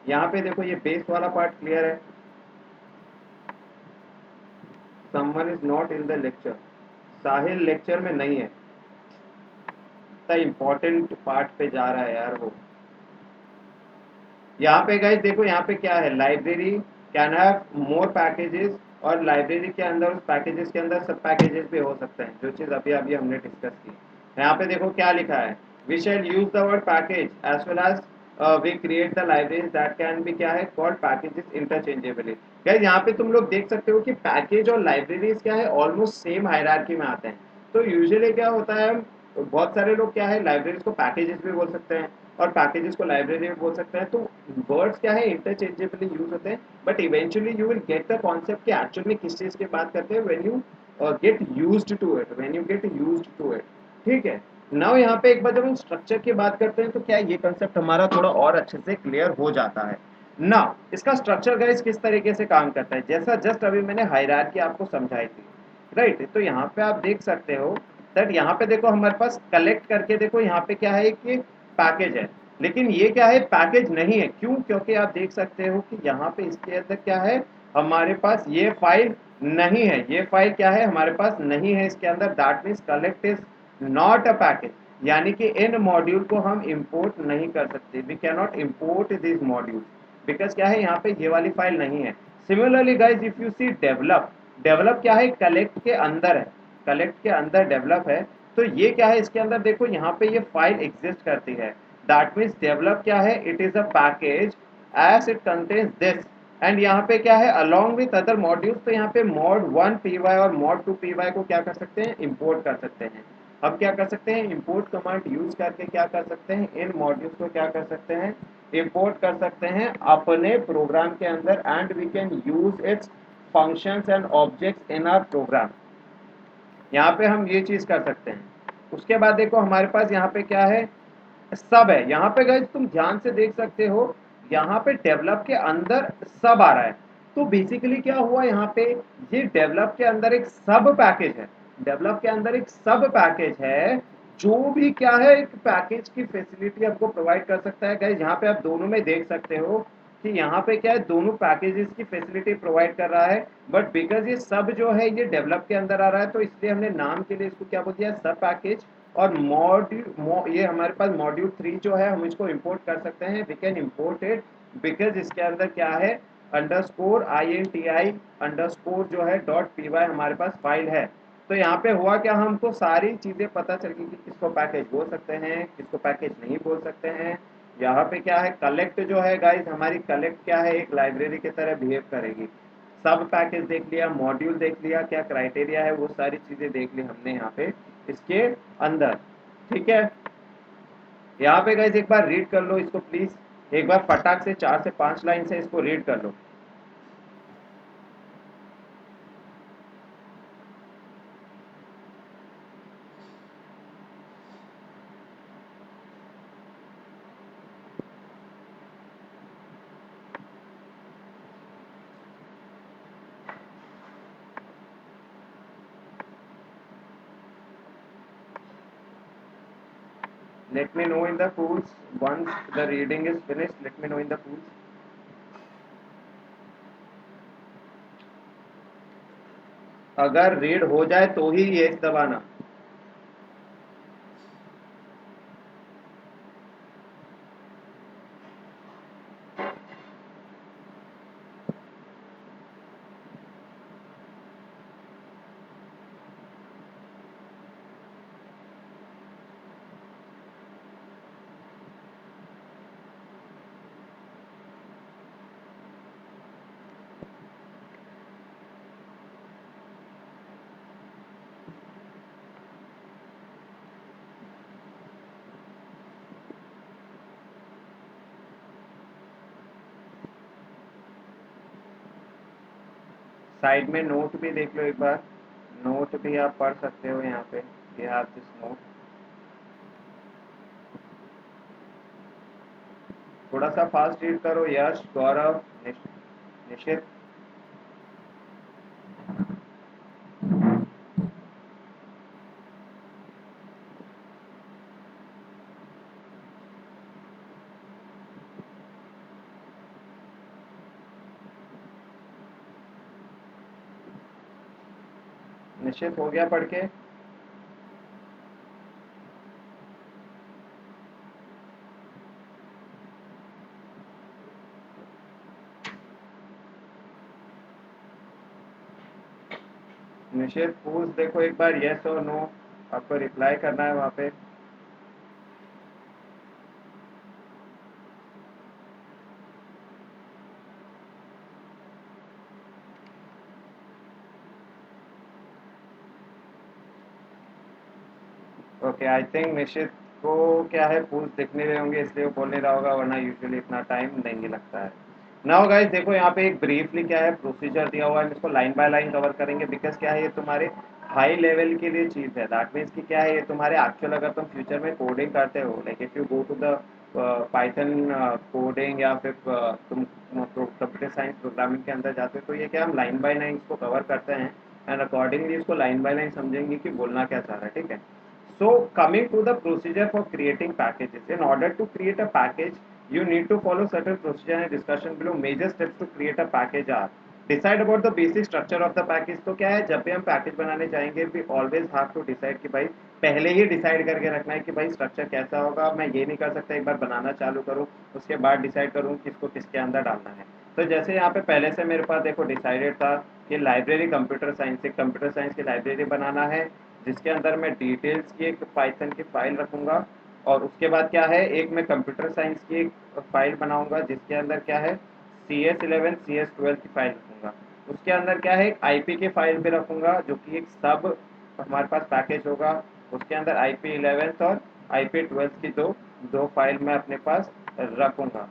यहाँ पे देखो ये बेस वाला पार्ट क्लियर है? Someone is not in the lecture, Sahil lecture में नहीं है, इतना इंपॉर्टेंट पार्ट पे जा रहा है यार वो। यहाँ पे गाइस देखो यहाँ पे क्या है, library can have more packages, और लाइब्रेरी के अंदर उस पैकेजेस के अंदर सब पैकेजेस भी हो सकते हैं, जो चीज़ अभी अभी हमने डिस्कस की। यहाँ पे देखो क्या लिखा है, we shall use the word package as well as we create the libraries that can be क्या है कॉल्ड पैकेजेस इंटरचेंजेबली। गाइस यहाँ पे तुम लोग देख सकते हो कि पैकेज और लाइब्रेरीज क्या है ऑलमोस्ट सेम हायरार्की में आते हैं। तो यूजुअली क्या होता है, बहुत सारे लोग क्या है लाइब्रेरीज को पैकेजेस भी बोल सकते हैं और पैकेजेस को लाइब्रेरी भी बोल सकते हैं, तो वर्ड्स क्या है इंटरचेंजेबली यूज होते हैं, but eventually you will get the concept कि एक्चुअल में किस चीज की बात करते हैं when you get used to it, when you get used to it. ठीक है, नाउ यहाँ पे एक बार जब हम स्ट्रक्चर की बात करते हैं तो क्या ये कंसेप्ट हमारा थोड़ा और अच्छे से क्लियर हो जाता है। नाउ इसका स्ट्रक्चर गाइस किस तरीके से काम करता है, जैसा जस्ट अभी मैंने हायरार्की आपको समझाई थी, राइट? तो यहाँ पे आप देख सकते हो दैट यहाँ पे देखो हमारे पास कलेक्ट करके देखो यहाँ पे क्या है कि पैकेज है, लेकिन ये क्या है पैकेज नहीं है। क्यों? क्योंकि आप देख सकते हो कि यहाँ पे इसके अंदर क्या है, हमारे पास ये फाइल नहीं है, ये फाइल क्या है हमारे पास नहीं है इसके अंदर, that means collect is not a package, यानी कि इन मॉड्यूल को हम इंपोर्ट नहीं कर सकते, we can not import this module because क्या है यहाँ पे ये वाली फाइल नहीं है। Similarly guys if you see develop, develop क्या है कलेक्ट के अंदर है, कलेक्ट के अंदर डेवलप है, तो ये क्या है इसके अंदर देखो यहाँ पे ये फाइल एग्जिस्ट करती है, दैट मीन्स डेवलप क्या है it is a package as it contains this, and यहाँ पे क्या है अलॉन्ग विथ अदर मॉड्यूल्स, तो यहाँ पे mod 1 py और mod 2 py को क्या कर सकते हैं इंपोर्ट कर सकते हैं। हम क्या कर सकते हैं इंपोर्ट कमांड यूज करके क्या कर सकते हैं इन मॉड्यूल्स को क्या कर सकते हैं इंपोर्ट कर सकते हैं अपने प्रोग्राम के अंदर, and we can use its functions and objects in our program. यहाँ पे हम ये चीज कर सकते हैं। उसके बाद देखो हमारे पास यहाँ पे क्या है सब है, यहाँ पे गाइस तुम ध्यान से देख सकते हो यहाँ पे डेवलप के अंदर सब आ रहा है, तो बेसिकली क्या हुआ यहाँ पे ये डेवलप के अंदर एक सब पैकेज है, डेवलप के अंदर एक सब पैकेज है जो भी क्या है एक पैकेज की फैसिलिटी आपको प्रोवाइड कर सकता है। गाइस यहाँ पे आप दोनों में देख सकते हो कि यहाँ पे क्या है दोनों पैकेजेस की फैसिलिटी प्रोवाइड कर रहा है, बट बिकॉज ये सब जो है ये डेवलप के अंदर आ रहा है तो इसलिए हमने नाम के लिए इसको क्या बोल दिया सब पैकेज। और ये हमारे पास मॉड्यूल 3 जो है हम इसको इंपोर्ट कर सकते हैं, we can import it because इसके अंदर क्या है अंडरस्कोर INTI अंडरस्कोर जो है .py हमारे पास फाइल है। तो यहाँ पे हुआ क्या हमको सारी चीजें पता चल गई कि किसको पैकेज बोल सकते हैं किसको पैकेज नहीं बोल सकते हैं। यहाँ पे क्या है कलेक्ट जो है गाइस हमारी कलेक्ट क्या है एक लाइब्रेरी की तरह बिहेव करेगी। सब पैकेज देख लिया, मॉड्यूल देख लिया, क्या क्राइटेरिया है वो सारी चीजें देख ली हमने यहाँ पे इसके अंदर। ठीक है, यहाँ पे गाइस एक बार रीड कर लो इसको प्लीज, एक बार फटाक से 4 से 5 लाइन से इसको रीड कर लो। Let me know in the pools once the reading is finished. Let me know in the pools. अगर रीड हो जाए तो ही ये दबाना। साइड में नोट भी देख लो एक बार, नोट भी आप पढ़ सकते हो यहाँ पे, ये हैव दिस नोट। थोड़ा सा फास्ट रीड करो यश, गौरव, निशित। निश्चित हो गया पढ़ के? निश्चित पूछ देखो एक बार, यस और नो, आपको रिप्लाई करना है वहाँ पे। ओके, आई थिंक निश्चित को क्या है, पूछ दिख नहीं रहे होंगे इसलिए वो बोल नहीं रहा होगा, वरना यूजुअली इतना टाइम नहीं लगता है। नाउ गाइस देखो यहाँ पे एक ब्रीफली क्या है प्रोसीजर दिया हुआ है, हम इसको लाइन बाय लाइन कवर करेंगे, बिकॉज क्या है ये तुम्हारे हाई लेवल के लिए चीज़ है। दैट मीन्स कि क्या है ये तुम्हारे एक्चुअल, अगर तुम फ्यूचर में कोडिंग करते हो, like if you go to the Python coding, या फिर तुम कंप्यूटर साइंस प्रोग्रामिंग के अंदर जाते हो, तो ये क्या हम लाइन बाय लाइन इसको कवर करते हैं, एंड अकॉर्डिंगली इसको लाइन बाय लाइन समझेंगे कि बोलना क्या चाह रहा है, ठीक है। So coming to the procedure for creating packages. In order to create a package, you need to follow certain procedure and discussion below. Major steps to create a package are: decide about the basic structure of the package. तो क्या है, जब भी हम package बनाने जाएंगे, we always have to decide कि भाई पहले ही डिसाइड करके रखना है कि भाई स्ट्रक्चर कैसा होगा। मैं ये नहीं कर सकता एक बार बनाना चालू करूँ उसके बाद डिसाइड करूँ किसको किसके अंदर डालना है। तो जैसे यहाँ पे पहले से मेरे पास देखो डिसाइडेड था कि लाइब्रेरी कंप्यूटर साइंस, एक कंप्यूटर साइंस की लाइब्रेरी बनाना है, जिसके अंदर मैं डिटेल्स की एक पाइथन की फाइल रखूंगा, और उसके बाद क्या है एक मैं कंप्यूटर साइंस की एक फाइल बनाऊंगा जिसके अंदर क्या है CS11 CS12 की फाइल रखूंगा। उसके अंदर क्या है एक IP की फाइल भी रखूंगा जो कि एक सब हमारे पास पैकेज होगा। उसके अंदर IP11 और IP12 की दो दो फाइल मैं अपने पास रखूंगा,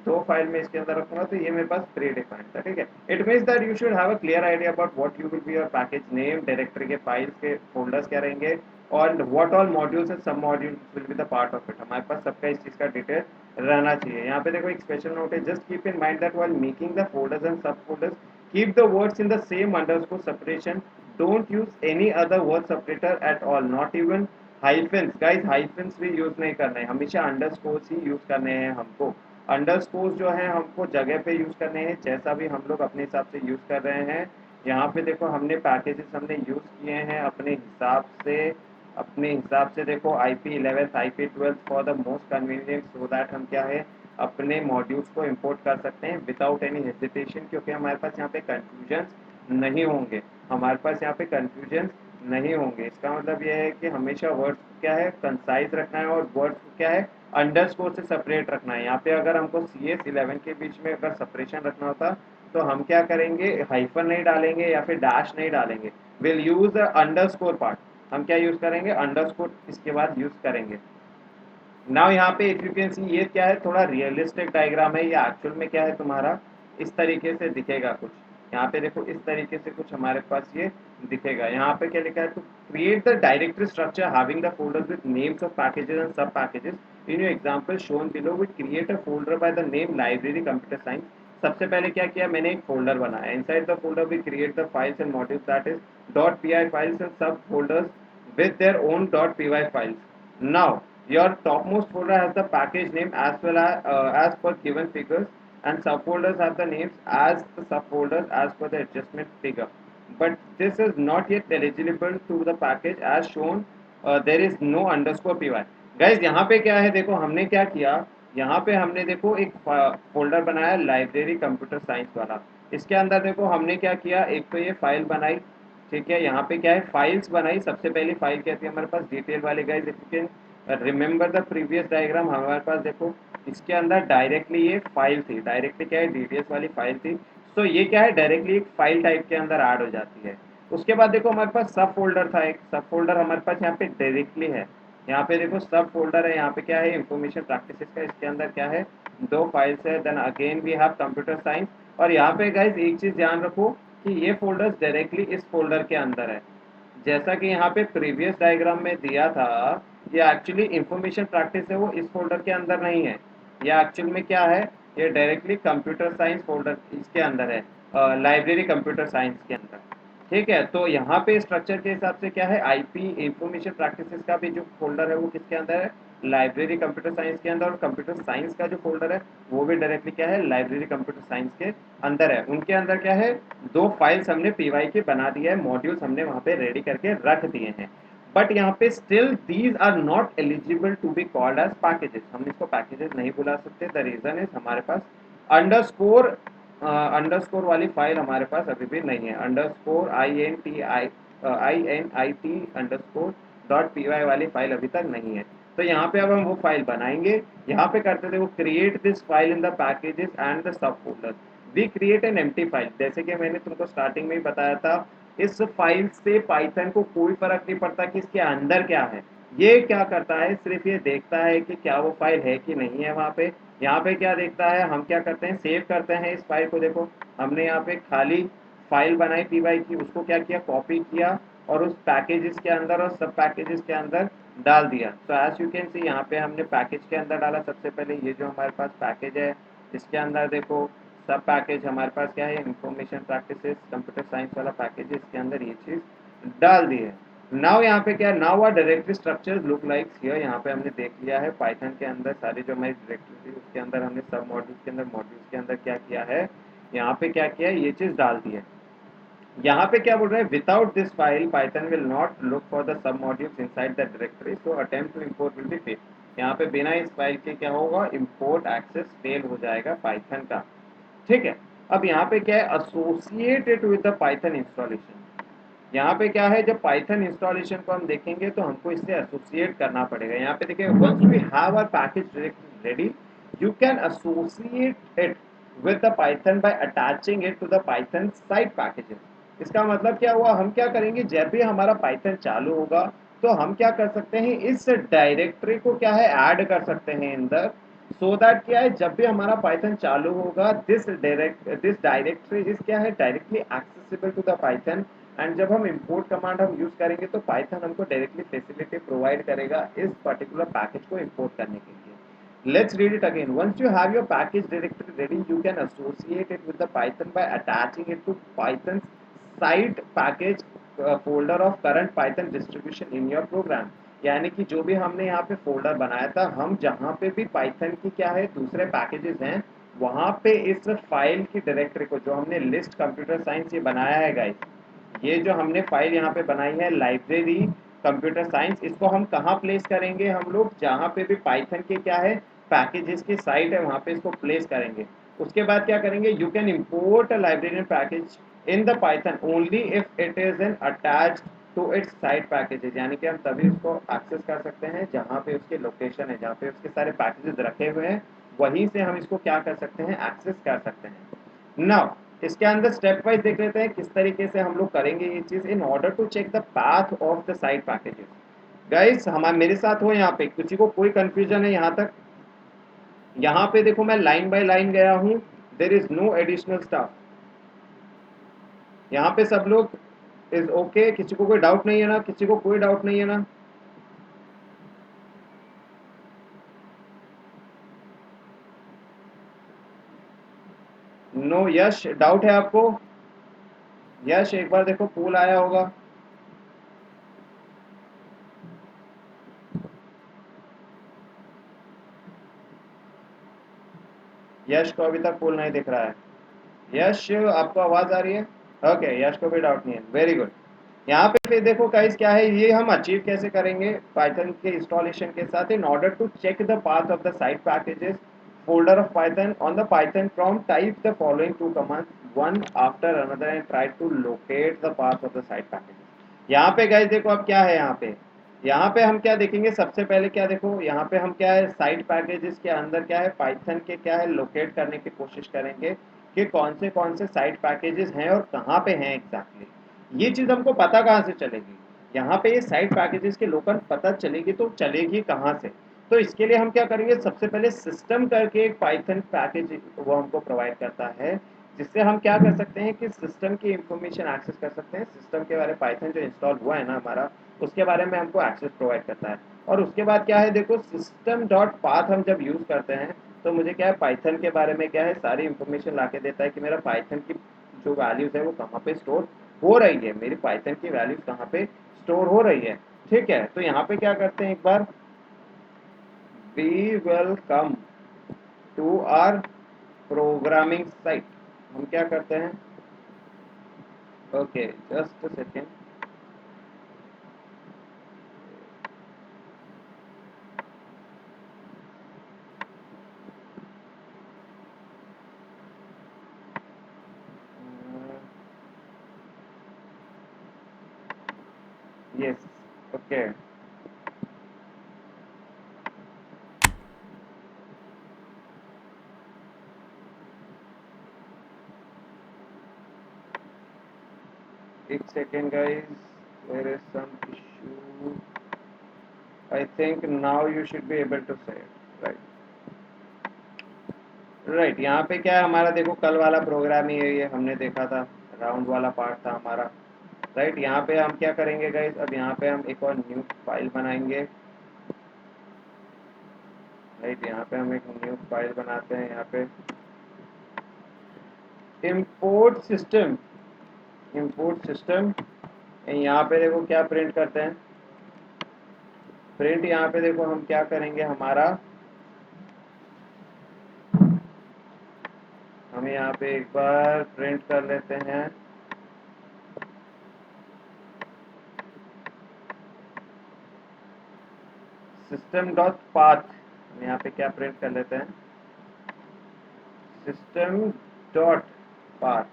दो फाइल में इसके अंदर रखूंगा। तो ये मेरे पास प्री डिफाइंड था, ठीक है। It means that you should have a clear idea about what you will be your package name, directory के फाइल्स के फोल्डर्स क्या रहेंगे, और व्हाट ऑल मॉड्यूल्स एंड सब modules will be the part of it. हमारे पास सबका इस चीज का डिटेल रहना चाहिए। यहाँ पे देखो एक स्पेशल नोट है, just keep in mind that while making the folders and sub folders, keep the words in the same underscore separation, don't use any other word separator at all, not even hyphens. Guys hyphens भी use नहीं करना है, हमेशा underscores ही use करने हैं हमको। Underscores जो है हमको जगह पे यूज करने हैं, जैसा भी हम लोग अपने हिसाब से यूज कर रहे हैं। यहाँ पे देखो हमने पैकेजेस हमने यूज किए हैं अपने हिसाब से, अपने हिसाब से देखो IP11 IP12 for the most convenient, so that हम क्या है अपने मॉड्यूल्स को इंपोर्ट कर सकते हैं विदाउट एनी हेजिटेशन, क्योंकि हमारे पास यहाँ पे कंफ्यूजन नहीं होंगे, हमारे पास यहाँ पे कंफ्यूजन नहीं होंगे। इसका मतलब यह है कि हमेशा वर्ड्स को क्या है कंसाइज रखना है, और वर्ड्स को क्या है अंडरस्कोर से सेपरेट रखना है। यहाँ पे अगर हमको CS11 के बीच में अगर सेपरेशन रखना होता तो हम क्या करेंगे, हाइफन नहीं डालेंगे या फिर डैश नहीं डालेंगे, will use the underscore part. हम क्या यूज करेंगे, अंडरस्कोर इसके बाद यूज करेंगे। नाउ यहाँ पे इफ यू कैन सी, ये क्या है थोड़ा रियलिस्टिक डायग्राम है, ये एक्चुअल में क्या है तुम्हारा इस तरीके से दिखेगा कुछ। यहाँ पे देखो इस तरीके से कुछ हमारे पास ये दिखेगा। यहाँ पे क्या लिखा है, to create the directory structure having the folders with names of packages and sub packages in your example shown below, we create a folder by the name library computer science. सबसे पहले क्या किया मैंने, एक फोल्डर बनाया, inside the folder we create the files and modules, that is .py files and sub folders with their own .py files. Now, your topmost folder has the package name as well as per given figures, and subfolders have the names as the subfolders as per the adjustment figure. But this is not yet eligible to the package as shown. There is no underscore py. Guys, यहाँ पे क्या है देखो हमने क्या किया, यहाँ पे हमने देखो एक फोल्डर बनाया लाइब्रेरी कंप्यूटर साइंस वाला। इसके अंदर देखो हमने क्या किया, एक तो ये फाइल बनाई, ठीक है। यहाँ पे क्या है फाइल्स बनाई, सबसे पहली फाइल क्या थी हमारे पास डिटेल वाली। Guys if you can remember the previous diagram, हमारे पास देखो इसके अंदर डायरेक्टली ये फाइल थी, डायरेक्टली क्या है डिटेल्स वाली फाइल थी। तो ये क्या है डायरेक्टली एक फाइल टाइप के अंदर ऐड हो जाती है। उसके बाद देखो हमारे पास सब फोल्डर था, एक सब फोल्डर हमारे पास यहाँ पे डायरेक्टली है। यहाँ पे देखो सब फोल्डर है, यहाँ पे क्या है इंफॉर्मेशन प्रैक्टिसेस का, इसके अंदर क्या है दो फाइल्स है। Then again we have computer science. और यहाँ पे गाइज एक चीज ध्यान रखो कि कि ये फोल्डर्स डायरेक्टली इस फोल्डर के अंदर है। जैसा कि यहाँ पे प्रीवियस डायग्राम में दिया था, ये एक्चुअली इंफॉर्मेशन प्रैक्टिस है, वो इस फोल्डर के अंदर नहीं है। ये एक्चुअल में क्या है, ये डायरेक्टली कंप्यूटर साइंस फोल्डर इसके अंदर है, लाइब्रेरी कंप्यूटर साइंस के अंदर। ठीक है, तो यहाँ पे स्ट्रक्चर के हिसाब से क्या है, आईपी इंफॉर्मेशन प्रैक्टिसेस का भी जो फोल्डर है वो किसके अंदर है, लाइब्रेरी कंप्यूटर साइंस के अंदर। और कंप्यूटर साइंस का जो फोल्डर है वो भी डायरेक्टली क्या है, लाइब्रेरी कंप्यूटर साइंस के अंदर है। उनके अंदर क्या है, 2 फाइल्स हमने पीवाई के बना दिया है, मॉड्यूल्स हमने वहाँ पे रेडी करके रख दिए हैं। बट यहाँ पे still these are not eligible to be called as packages. हम इसको पैकेजेस नहीं बुला सकते। द रीजन इज हमारे पास अंडरस्कोर वाली फाइल हमारे पास अभी भी नहीं है। अंडरस्कोर INIT अंडरस्कोर .py वाली फाइल अभी तक नहीं है। तो यहाँ पे अब हम वो फाइल बनाएंगे। यहाँ पे करते थे वो create this file in the packages and the sub folder. We create an empty file. जैसे कि मैंने तुमको स्टार्टिंग में ही बताया था, इस फाइल से पाइथन को कोई फर्क नहीं पड़ता कि इसके अंदर क्या है। ये क्या करता है, सिर्फ ये देखता है कि क्या वो फाइल है कि नहीं है वहाँ पे। यहाँ पे क्या देखता है, हम क्या करते हैं, सेव करते हैं इस फाइल को। देखो हमने यहाँ पे खाली फाइल बनाई पीवाई की, उसको क्या किया, कॉपी किया और उस पैकेजेस के अंदर और सब पैकेजेस के अंदर डाल दिया। तो एज यू कैन सी यहाँ पे हमने पैकेज के अंदर डाला। सबसे पहले ये जो हमारे पास पैकेज है इसके अंदर देखो सब पैकेज हमारे पास क्या है, इंफॉर्मेशन प्रैक्टिसेस कंप्यूटर साइंस वाला पैकेज, इसके अंदर ये चीज डाल दी है। नाउ यहाँ पे क्या, now our directory structures look like here. यहाँ पे हमने देख लिया है पाइथन के अंदर सारी जो हमारी डायरेक्टरी थी उसके अंदर हमने सब मॉड्यूल्स के अंदर मॉड्यूल्स के अंदर क्या किया है, यहाँ पे क्या किया है, ये चीज डाल दी है। यहाँ पे क्या बोल रहा है, without this file Python will not look for the sub modules inside the directory, so attempt to import will be fail. यहाँ पे बिना इस फाइल के क्या होगा, इंपोर्ट एक्सेस फेल हो जाएगा पाइथन का। ठीक है, अब यहाँ पे क्या है, associated with the Python installation. यहाँ पे क्या है, जब पाइथन इंस्टॉलेशन को हम देखेंगे तो हमको इससे एसोसिएट करना पड़ेगा। यहाँ पे देखिए, once we have our package directory ready, you can associate it with the Python by attaching it to the Python site packages. इसका मतलब क्या हुआ, हम क्या करेंगे, जब भी हमारा पाइथन चालू होगा तो हम क्या कर सकते हैं, इस डायरेक्टरी को क्या है, ऐड कर सकते हैं अंदर। सो दैट क्या है, जब भी हमारा पाइथन चालू होगा दिस डायरेक्टरी इज क्या है, directly accessible to the Python. And जब हम इंपोर्ट कमांड हम यूज करेंगे तो पाइथन हमको डायरेक्टली फैसिलिटी प्रोवाइड करेगा इस पर्टिकुलर पैकेज को इंपोर्ट करने के लिए। Let's read it again. Once you have your package directory ready, you can associate it with the Python by attaching it to Python's side package folder of current Python distribution in your program. यानी कि जो भी हमने यहाँ पे folder बनाया था, हम जहाँ पे भी पाइथन की क्या है दूसरे पैकेजेस हैं, वहाँ पे इस फाइल की डायरेक्टरी को, जो हमने लिस्ट कंप्यूटर साइंस ये बनाया है गाइस, ये जो हमने फाइल यहाँ पे बनाई है लाइब्रेरी कंप्यूटर साइंस, इसको हम कहाँ प्लेस करेंगे, हम लोग जहाँ पे भी पाइथन के क्या है पैकेजेस की साइट है वहाँ पे इसको प्लेस करेंगे। उसके बाद क्या करेंगे, you can import a librarian package in the Python only if it is an attached to its site packages. यानी कि हम तभी उसको एक्सेस कर सकते हैं जहाँ पे उसके लोकेशन है, जहाँ पे उसके सारे पैकेजेस रखे हुए हैं, वहीं से हम इसको क्या कर सकते हैं, एक्सेस कर सकते हैं। नाउ इसके अंदर स्टेप वाइज देख लेते हैं किस तरीके से हम लोग करेंगे ये चीज। In order to check the path of the site packages, guys हमारे मेरे साथ हो यहाँ पे, किसी को कोई कंफ्यूजन है यहाँ तक? यहाँ पे देखो मैं लाइन बाय लाइन गया हूँ, there is no additional stuff. यहाँ पे सब लोग इज ओके, किसी को कोई डाउट नहीं है ना, किसी को कोई डाउट नहीं है ना? नो यश, डाउट है आपको? यश एक बार देखो पूल आया होगा। यश को अभी तक पूल नहीं दिख रहा है। यश आपको आवाज आ रही है? ओके, यश को भी डाउट नहीं है, वेरी गुड। यहाँ पे फिर देखो गाइस क्या है, ये हम अचीव कैसे करेंगे पाइथन के इंस्टॉलेशन के साथ। In order to check the path of the site packages folder of Python on the Python prompt, type the following two commands one after another and try to locate the path of the site packages. यहाँ पे guys देखो अब क्या है, यहाँ पे हम क्या देखेंगे, सबसे पहले क्या देखो, यहाँ पे हम क्या है साइट पैकेजेस के अंदर क्या है पाइथन के क्या है लोकेट करने की कोशिश करेंगे कि कौन से साइट पैकेजेस हैं और कहाँ पे हैं एग्जैक्टली। ये चीज़ हमको पता कहाँ से चलेगी, यहाँ पे ये साइट पैकेजेस के लोकल पता चलेगी तो चलेगी कहाँ से। तो इसके लिए हम क्या करेंगे, सबसे पहले सिस्टम करके एक पाइथन पैकेज वो हमको प्रोवाइड करता है। जिससे हम क्या कर सकते हैं कि सिस्टम की इंफॉर्मेशन एक्सेस कर सकते हैं। सिस्टम के बारे में पाइथन जो इंस्टॉल हुआ है ना हमारा, उसके बारे में हमको एक्सेस प्रोवाइड करता है। और उसके बाद क्या है, देखो सिस्टम डॉट पाथ हम जब यूज़ करते हैं तो मुझे क्या है, पाइथन के बारे में क्या है, सारी इंफॉर्मेशन ला के देता है कि मेरा पाइथन की जो वैल्यूज़ है वो कहाँ पे स्टोर हो रही है, मेरी पाइथन की वैल्यूज़ कहाँ पे स्टोर हो रही है। ठीक है, तो यहाँ पे क्या करते हैं, एक बार we will come to R programming site. हम क्या करते हैं, okay just a second, yes, okay, एक second guys, there is some issue, I think now you should be able to say it, right. Right, यहाँ पे क्या है हमारा, देखो कल वाला प्रोग्राम ही है ये, हमने देखा था, राउंड वाला पार्ट था हमारा। राइट, यहाँ पे हम क्या करेंगे गाइस, अब यहाँ पे हम एक और न्यू फाइल बनाएंगे। राइट, यहाँ पे हम एक न्यू फाइल बनाते हैं, यहाँ पे इंपोर्ट सिस्टम, इंपोर्ट सिस्टम। यहाँ पे देखो क्या प्रिंट करते हैं, प्रिंट यहाँ पे देखो हम क्या करेंगे, हमारा हम यहाँ पे एक बार प्रिंट कर लेते हैं सिस्टम डॉट पाथ। हम यहाँ पे क्या प्रिंट कर लेते हैं, सिस्टम डॉट पाथ।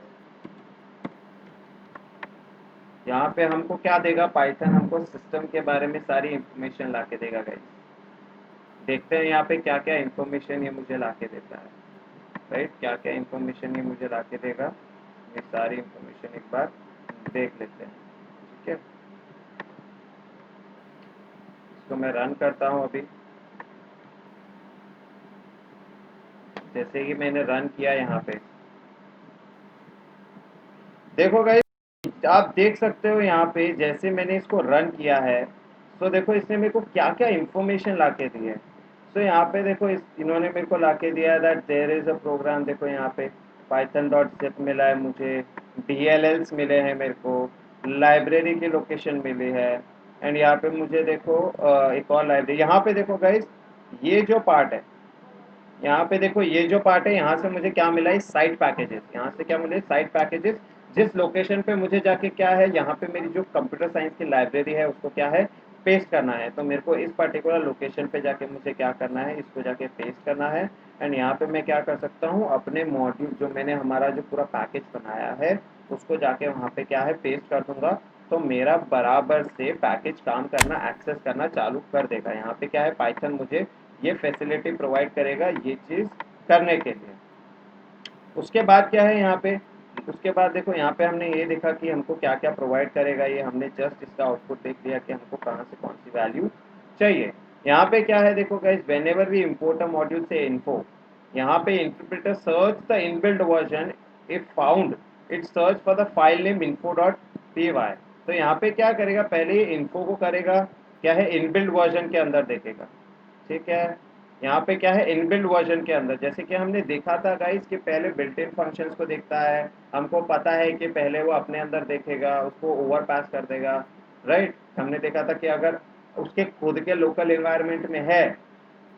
यहाँ पे हमको क्या देगा, पाइथन हमको सिस्टम के बारे में सारी इंफॉर्मेशन ला के देगा गाइस। देखते हैं यहाँ पे क्या क्या इंफॉर्मेशन ये मुझे ला के देता है। राइट, क्या क्या इंफॉर्मेशन ये मुझे ला के देगा, ये सारी इंफॉर्मेशन एक बार देख लेते हैं। ठीक है, इसको मैं रन करता हूँ अभी। जैसे ही मैंने रन किया यहाँ पे, देखो गाइस आप देख सकते हो यहाँ पे जैसे मैंने इसको रन किया है, तो देखो इसने मेरे को क्या क्या इंफॉर्मेशन ला के दी है। तो यहाँ पे देखो इन्होंने मेरे को ला के दिया है that there is a program. देखो यहाँ पे पाइथन डॉट जिप मिला है मुझे, DLLs मिले हैं मेरे को, लाइब्रेरी की लोकेशन मिली है, एंड यहाँ पे मुझे देखो एक और लाइब्रेरी। यहाँ पे देखो गाइस ये जो पार्ट है, यहाँ पे देखो ये जो पार्ट है, यहाँ से मुझे क्या मिला है, साइट पैकेजेस। यहाँ से क्या मिले, साइट पैकेजेस। जिस लोकेशन पे मुझे जाके क्या है, यहाँ पे मेरी जो कंप्यूटर साइंस की लाइब्रेरी है उसको क्या है, पेस्ट करना है। तो मेरे को इस पर्टिकुलर लोकेशन पे जाके मुझे क्या करना है, इसको जाके पेस्ट करना है। एंड यहाँ पे मैं क्या कर सकता हूँ, अपने मॉड्यूल जो मैंने हमारा जो पूरा पैकेज बनाया है उसको जाके वहाँ पे क्या है, पेस्ट कर दूंगा। तो मेरा बराबर से पैकेज काम करना, एक्सेस करना चालू कर देगा। यहाँ पे क्या है, पाइथन मुझे ये फैसिलिटी प्रोवाइड करेगा ये चीज़ करने के लिए। उसके बाद क्या है यहाँ पे, उसके बाद देखो यहाँ पे हमने ये देखा कि हमको क्या क्या प्रोवाइड करेगा ये, हमने जस्ट इसका आउटपुट देख लिया कि हमको कहाँ से कौन सी वैल्यू चाहिए। यहाँ पे क्या है, देखो guys whenever we import a module say info, यहाँ पे interpreter search the inbuilt version, if found it search for the file name info dot py। तो यहाँ पे क्या करेगा, पहले ये इन्फो को करेगा, क्या है इनबिल्ट वर्जन के अंदर देखेगा। ठीक है, यहाँ पे क्या है, इनबिल्ट वर्जन के अंदर, जैसे कि हमने देखा था गाइस कि पहले बिल्ट इन फंक्शंस को देखता है। हमको पता है कि पहले वो अपने अंदर देखेगा, उसको ओवर पास कर देगा। राइट, हमने देखा था कि अगर उसके खुद के लोकल इन्वायरमेंट में है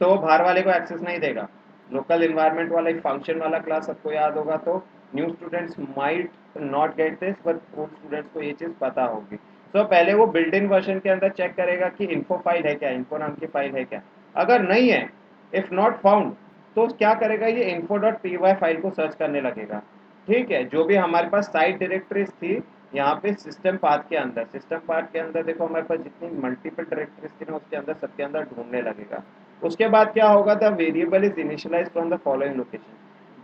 तो वो बाहर वाले को एक्सेस नहीं देगा। लोकल इन्वायरमेंट वाला एक फंक्शन वाला क्लास सबको याद होगा। तो new students might not get this, but old students को ये चीज़ पता होगी। तो पहले वो बिल्ट इन वर्जन के अंदर चेक करेगा कि इन्फो फाइल है क्या, इन्फो नाम की फाइल है क्या। अगर नहीं है, इफ नॉट फाउंड, तो क्या करेगा, ये info डॉट py फाइल को सर्च करने लगेगा। ठीक है, जो भी हमारे पास साइट डायरेक्टरीज थी यहाँ पे सिस्टम पाथ के अंदर, सिस्टम पाथ के अंदर देखो हमारे पास जितनी मल्टीपल डायरेक्टरीज थी ना उसके अंदर, सबके अंदर ढूंढने लगेगा। उसके बाद क्या होगा, the variable is initialized from the following location,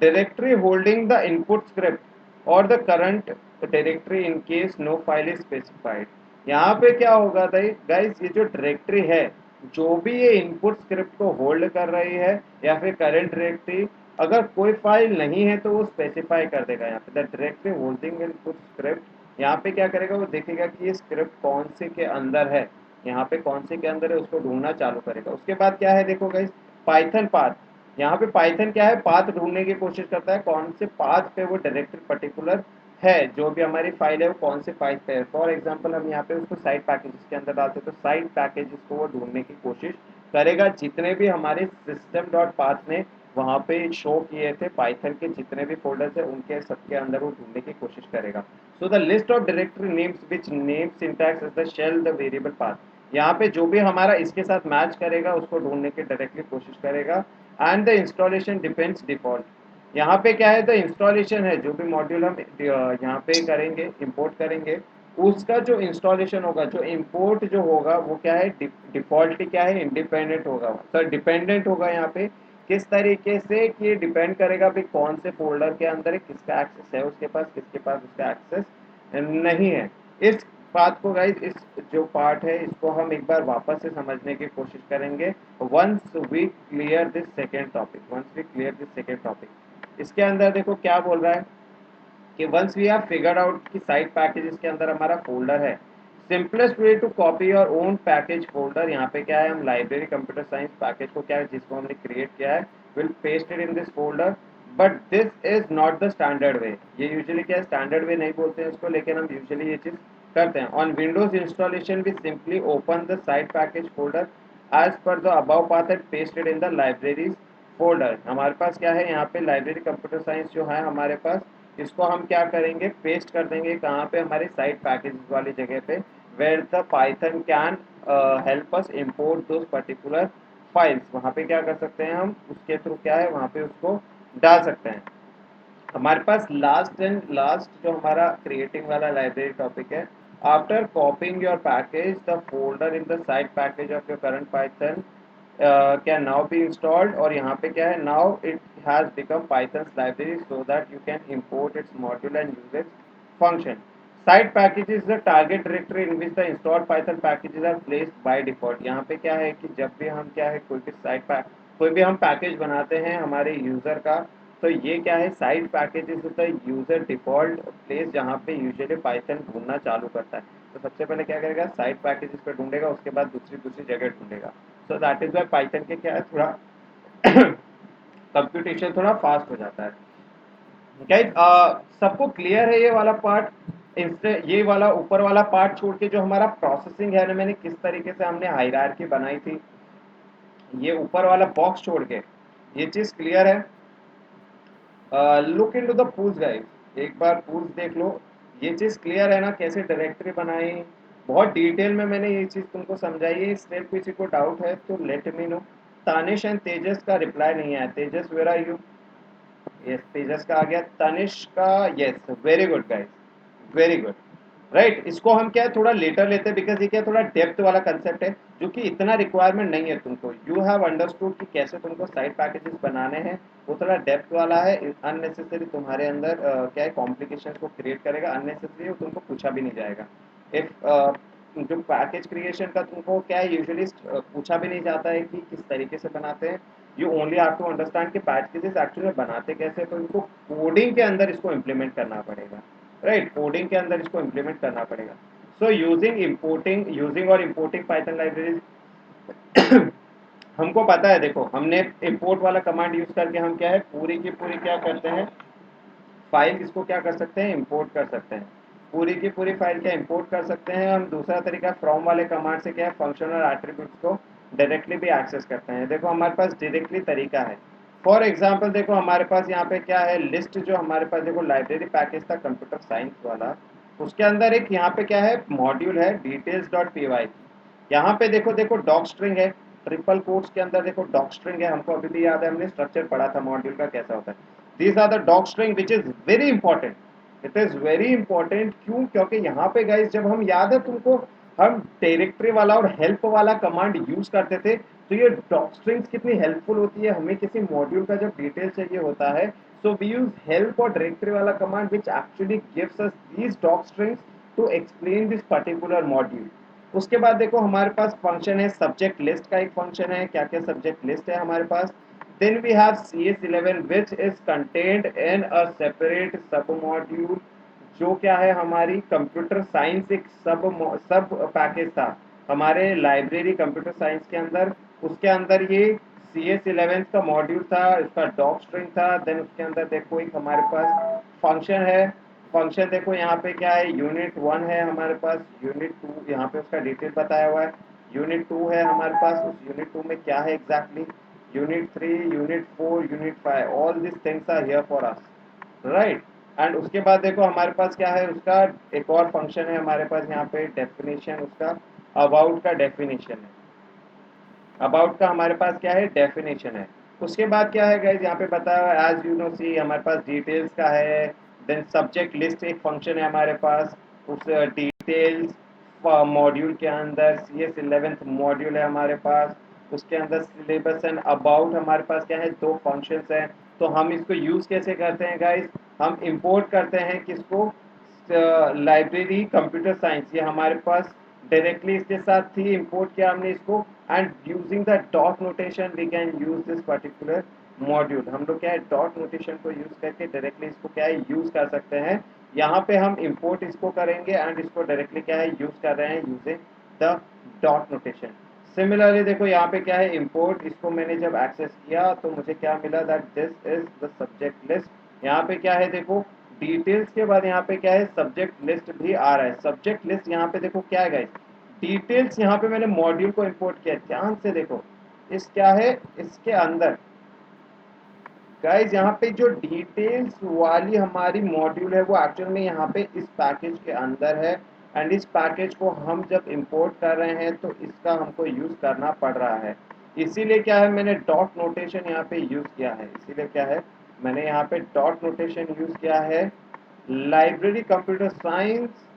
directory holding the input script और the current directory in case no file is specified. यहाँ पे क्या होगा गाइस, ये जो डायरेक्टरी है, जो भी ये इनपुट स्क्रिप्ट को होल्ड कर रही है या फिर करंट डायरेक्टरी अगर कोई फाइल नहीं है तो वो स्पेसिफाई कर देगा यहाँ पे द डायरेक्टरी होल्डिंग इन कुछ स्क्रिप्ट। यहाँ पे क्या करेगा, वो देखेगा कि ये स्क्रिप्ट कौन से के अंदर है, यहाँ पे कौन से के अंदर है, उसको ढूंढना चालू करेगा। उसके बाद क्या है देखो गाइस, पाइथन पाथ। यहाँ पे पाइथन क्या है, पाथ ढूंढने की कोशिश करता है, कौन से पाथ पे वो डायरेक्टरी पर्टिकुलर है, जो भी हमारी फाइल है वो कौन से फाइल पे है। फॉर एग्जांपल हम यहाँ पे उसको साइट पैकेजेस के अंदर डालते हैं, तो साइट पैकेजेस को वो ढूंढने की कोशिश करेगा। जितने भी हमारे सिस्टम डॉट पाथ ने वहाँ पे शो किए थे पाइथन के जितने भी फोल्डर्स है उनके सबके अंदर वो ढूंढने की कोशिश करेगा। So the list of directory names which name syntax is the shell the variable path. यहाँ पे जो भी हमारा इसके साथ मैच करेगा उसको ढूंढने की डायरेक्टली कोशिश करेगा। And the installation depends default. यहाँ पे क्या है, द इंस्टॉलेशन है, जो भी मॉड्यूल हम यहाँ पे करेंगे इंपोर्ट करेंगे, उसका जो इंस्टॉलेशन होगा, जो इंपोर्ट जो होगा वो क्या है, डिफॉल्टली क्या है, इंडिपेंडेंट होगा, सर डिपेंडेंट होगा। यहाँ पे किस तरीके से कि ये डिपेंड करेगा भाई कौन से फोल्डर के अंदर है, किसका एक्सेस है उसके पास, किसके पास उसका एक्सेस नहीं है। इस बात को गाइज, इस जो पार्ट है इसको हम एक बार वापस से समझने की कोशिश करेंगे। Once we clear this second topic, once we clear this second topic. इसके अंदर देखो क्या बोल रहा है कि once we have figured out कि साइट पैकेजेस के अंदर हमारा फोल्डर है, simplest way to copy your own package folder. यहाँ पे क्या है, हम लाइब्रेरी कंप्यूटर साइंस पैकेज को क्या है जिसको हमने क्रिएट किया है, will paste it in this folder. But this is not the standard वे। ये यूजुअली क्या है, स्टैंडर्ड वे नहीं बोलते हैं इसको, लेकिन हम यूजुअली ये चीज करते हैं। On Windows installation we simply open the site package folder as per the above path and pasted in the libraries folder. हमारे पास क्या है, यहाँ पे लाइब्रेरी कंप्यूटर साइंस जो है हमारे पास, इसको हम क्या करेंगे, पेस्ट कर देंगे कहाँ पे, हमारे साइट पैकेज वाली जगह पे, where the Python can help us import those particular files. वहाँ पे क्या कर सकते हैं हम, उसके थ्रू क्या है वहाँ पे उसको डाल सकते हैं। हमारे पास लास्ट एंड लास्ट जो हमारा क्रिएटिंग वाला लाइब्रेरी टॉपिक है, after कॉपिंग your package the folder in the site package of your current Python can now be installed. और यहाँ पे क्या है, now it has become Python library so that you can import it's module and use it's function. Site package is the target directory in which the installed Python packages are placed by default. यहाँ पे क्या है कि जब भी हम क्या है कोई भी साइट पैक, कोई भी हम पैकेज बनाते हैं हमारे यूजर का, तो ये क्या है, site packages the user default place जहाँ पे यूजुअली पाइथन ढूंढना चालू करता है। तो सबसे पहले क्या करेगा, साइट पैकेजेस पे ढूंढेगा, उसके बाद दूसरी दूसरी जगह ढूंढेगा। So that is why Python के क्या है, थोड़ा कंप्यूटेशन थोड़ा फास्ट हो जाता है। गाइस सबको क्लियर है ये वाला पार्ट। ये वाला ऊपर वाला पार्ट छोड़ के जो हमारा प्रोसेसिंग है ना, मैंने किस तरीके से हमने हायरार्की बनाई थी, ये ऊपर वाला बॉक्स छोड़ के ये चीज क्लियर है। Look into the pools guys, एक बार पूल्स देख लो। ये चीज क्लियर है ना, कैसे डायरेक्टरी बनाई, बहुत डिटेल में मैंने ये चीज तुमको समझाई है। इसमें किसी को डाउट है तो let me know. Tanish and Tejas का रिप्लाई नहीं आया। Tejas where are you? Yes, Tejas का आ गया। तनिष का yes, very good guys, very good. Right, इसको हम क्या है थोड़ा लेटर लेते हैं, बिकॉज ये क्या है, थोड़ा डेप्थ वाला कंसेप्ट है जो कि इतना रिक्वायरमेंट नहीं है तुमको। यू हैव अंडरस्टूड कि कैसे तुमको साइड पैकेजेस बनाने हैं, वो थोड़ा डेप्थ वाला है। अननेसेसरी तुम्हारे अंदर क्या है कॉम्प्लिकेशन को क्रिएट करेगा, अननेसेसरी वो तुमको पूछा भी नहीं जाएगा। इफ जो पैकेज क्रिएशन का तुमको क्या है यूजुअली पूछा भी नहीं जाता है कि किस तरीके से बनाते हैं। You only have to understand कि पैकेजेस एक्चुअली बनाते कैसे हैं, तो इनको कोडिंग के अंदर इसको इम्प्लीमेंट करना पड़ेगा। राइट, कोडिंग के अंदर इसको इम्प्लीमेंट करना पड़ेगा। सो यूजिंग और इम्पोर्टिंग पाइथन लाइब्रेरीज हमको पता है। देखो हमने इम्पोर्ट वाला कमांड यूज करके हम क्या है पूरी की पूरी क्या करते हैं, फाइल इसको क्या कर सकते हैं, इंपोर्ट कर सकते हैं। पूरी की पूरी फाइल क्या इंपोर्ट कर सकते हैं हम। दूसरा तरीका फ्रॉम वाले कमांड से क्या है फंक्शन और एट्रीब्यूट्स को डायरेक्टली भी एक्सेस करते हैं। देखो हमारे पास डायरेक्टली तरीका है। फॉर एग्जांपल देखो हमारे पास यहाँ पे क्या है, लिस्ट जो हमारे पास देखो लाइब्रेरी पैकेज था कंप्यूटर साइंस वाला, उसके अंदर एक यहाँ पे क्या है मॉड्यूल है डिटेल्स डॉट पी वाई। यहाँ पे देखो देखो डॉक स्ट्रिंग है, ट्रिपल कोट्स के अंदर देखो डॉक स्ट्रिंग है। हमको अभी भी याद है, हमने स्ट्रक्चर पढ़ा था मॉड्यूल का कैसा होता है। These are the doc string which is very important. It is very important क्यों, क्योंकि यहाँ पे गाइस जब हम याद है तुमको, हम डायरेक्टरी वाला और हेल्प वाला कमांड यूज करते थे, तो ये डॉक स्ट्रिंग्स कितनी हेल्पफुल होती है हमें किसी मॉड्यूल का जब डिटेल चाहिए होता है। सो वी यूज हेल्प और डायरेक्टरी वाला command which actually gives us these doc strings to explain this particular module. उसके बाद देखो हमारे पास फंक्शन है सब्जेक्ट लिस्ट का एक फंक्शन है। क्या क्या सब्जेक्ट लिस्ट है हमारे पास, Then we have CS11 which is contained in a separate sub module, जो क्या है हमारी कंप्यूटर साइंस एक सब पैकेज था हमारे लाइब्रेरी कंप्यूटर साइंस के अंदर। उसके अंदर ये CS11 का मॉड्यूल था, इसका डॉक स्ट्रिंग था। देन उसके अंदर देखो एक हमारे पास फंक्शन है। फंक्शन देखो यहाँ पे क्या है, यूनिट 1 है हमारे पास, यूनिट 2 यहाँ पे उसका डिटेल बताया हुआ है, यूनिट 2 है हमारे पास। उस यूनिट 2 में क्या है exactly, unit 3, unit 4, unit 5, all this things are here for us, right. And उसके बाद देखो हमारे पास क्या है, उसका एक और फंक्शन है हमारे पास यहाँ पे, डेफिनेशन, उसका अबाउट का डेफिनेशन है। अबाउट का हमारे पास क्या है, डेफिनेशन है। उसके बाद क्या है गाइज, यहाँ पे बताया एज यू नो सी हमारे पास डिटेल्स का है। देन सब्जेक्ट लिस्ट एक फंक्शन है हमारे पास, उस डिटेल्स मॉड्यूल के अंदर CS11 मॉड्यूल है हमारे पास। उसके अंदर सिलेबस एंड अबाउट हमारे पास क्या है, दो फंक्शंस हैं। तो हम इसको यूज कैसे करते हैं गाइज, हम इंपोर्ट करते हैं किसको, लाइब्रेरी कंप्यूटर साइंस, ये हमारे पास डायरेक्टली इसके साथ थी, इंपोर्ट किया हमने इसको। And using the dot notation we can use this particular module. हम लोग क्या है डॉट नोटेशन को यूज करके डायरेक्टली इसको क्या है यूज कर सकते हैं। यहाँ पे हम इंपोर्ट इसको करेंगे एंड इसको डायरेक्टली क्या है यूज कर रहे हैं using the dot notation. Similarly देखो यहाँ पे क्या है, इंपोर्ट, इसको मैंने जब एक्सेस किया तो मुझे क्या मिला, that this is the subject list. यहाँ पे क्या है देखो, डिटेल्स के बाद यहाँ पे क्या है, सब्जेक्ट लिस्ट भी आ रहा है। सब्जेक्ट लिस्ट यहाँ पे देखो क्या है गाइस, डिटेल्स यहाँ पे मैंने मॉड्यूल को इंपोर्ट किया, ध्यान से देखो। इस क्या है, इसके अंदर गाइस यहाँ पे जो डिटेल्स वाली हमारी मॉड्यूल है वो एक्चुअल में यहाँ पे इस पैकेज के अंदर है। एंड इस पैकेज को हम जब इंपोर्ट कर रहे हैं तो इसका हमको यूज करना पड़ रहा है। इसीलिए क्या है, मैंने डॉट नोटेशन यहाँ पे यूज किया है। इसीलिए क्या है, मैंने यहाँ पे डॉट नोटेशन यूज किया है। Library computer science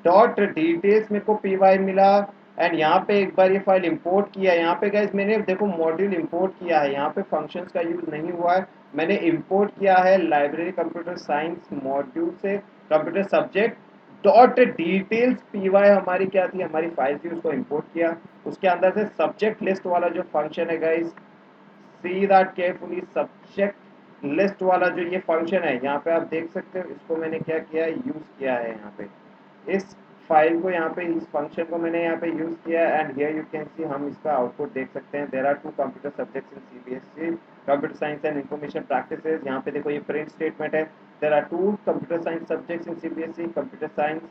dot details मेरे को पी मिला। एंड यहाँ पे एक बार ये फाइल इंपोर्ट किया, यहाँ पे गाइस मैंने देखो मॉड्यूल इंपोर्ट किया है, यहाँ पे फंक्शंस का यूज नहीं हुआ है। मैंने इंपोर्ट किया है लाइब्रेरी कंप्यूटर साइंस मॉड्यूल से कंप्यूटर सब्जेक्ट डॉट डिटेल्स हमारी क्या थी, हमारी फाइल थी, उसको इंपोर्ट किया। उसके अंदर से सब्जेक्ट लिस्ट वाला जो फंक्शन है guys, see that carefully, subject list वाला जो ये फंक्शन है यहाँ पे आप देख सकते हो, इसको मैंने क्या किया है, यूज किया है यहाँ पे। इस फाइल को यहाँ पे, इस फंक्शन को मैंने यहाँ पे यूज किया and here you can see, हम इसका आउटपुट देख सकते हैं। There are two computer subjects in CBSE, computer science and information practices. यहाँ पे देखो ये प्रिंट स्टेटमेंट है, there are two computer science subjects in CBSE, computer science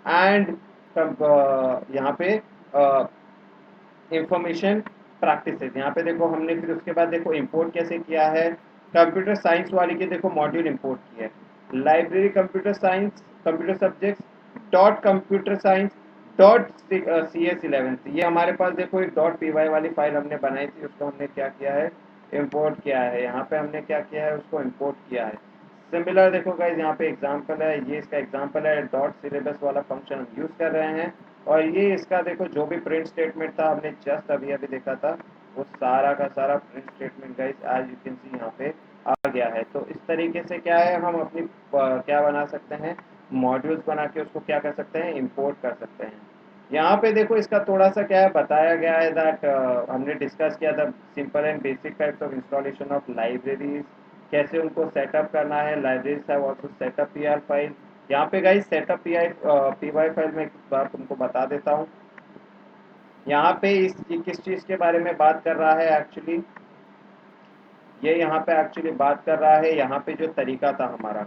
and यहाँ पे इंफॉर्मेशन प्रैक्टिसेस। यहाँ पे देखो हमने फिर उसके बाद देखो इंपोर्ट कैसे किया है, कंप्यूटर साइंस वाली के देखो मॉड्यूल इंपोर्ट किया है, library computer science computer subjects dot computer science dot CS11, ये हमारे पास देखो एक डॉट पी वाली फाइल हमने बनाई थी, उसको हमने क्या किया है, इंपोर्ट किया है। यहाँ पे हमने क्या किया है, उसको इंपोर्ट किया है। सिमिलर देखो गाइज यहाँ पे एग्जांपल है, ये इसका एग्जांपल है, डॉट सिलेबस वाला फंक्शन हम यूज कर रहे हैं। और ये इसका देखो जो भी प्रिंट स्टेटमेंट था हमने जस्ट अभी अभी देखा था, वो सारा का सारा print statement guys as you can see यहाँ पे आ गया है। तो इस तरीके से क्या है, हम अपनी क्या बना सकते हैं, मॉड्यूल्स बना के उसको क्या कर सकते हैं, इंपोर्ट कर सकते हैं। यहाँ पे देखो इसका थोड़ा सा क्या है बताया गया है, दैट हमने डिस्कस किया था simple and basic types of installation of libraries, कैसे उनको सेटअप करना है। Libraries have also setup PR file. यहाँ पे गाइस सेटअप पीवाई फाइल में एक बार तुमको बता देता हूँ। यहाँ पे ये किस चीज़ के बारे में बात कर रहा है एक्चुअली, ये यहाँ पे एक्चुअली बात कर रहा है, यहाँ पे जो तरीका था हमारा,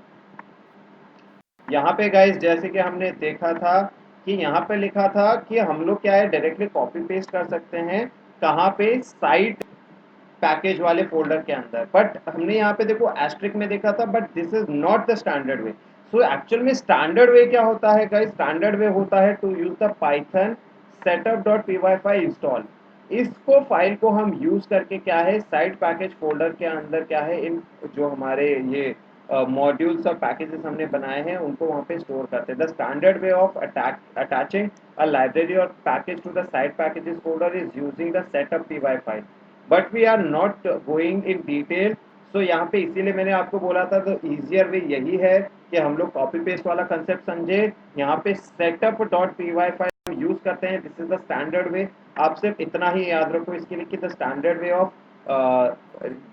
यहाँ पे गाइस जैसे कि हमने देखा था कि यहाँ पे लिखा था कि हम लोग क्या है डायरेक्टली कॉपी पेस्ट कर सकते हैं, कहाँ पे, साइट पैकेज वाले फोल्डर के अंदर। बट हमने यहाँ पे देखो एस्ट्रिक में देखा था, but this is not the standard way. So actual में स्टैंडर्ड वे क्या होता है गाइस, स्टैंडर्ड वे होता है to use the Python setup.py install. इसको फाइल को हम यूज करके क्या है, साइट पैकेज फोल्डर के अंदर क्या है, इन जो हमारे ये मॉड्यूल्स और पैकेजेस हमने बनाए हैं उनको वहाँ पे स्टोर करते हैं। The standard way of attaching a library और package to the site packages folder is using the setup py file, but we are not going in detail. So यहाँ पे इसीलिए मैंने आपको बोला था, तो इजियर वे यही है कि हम लोग कॉपी पेस्ट वाला कंसेप्ट समझे। यहाँ पे setup.py फाइल यूज करते हैं, दिस इज द स्टैंडर्ड वे। आप सिर्फ इतना ही याद रखो इसके लिए कि the standard way of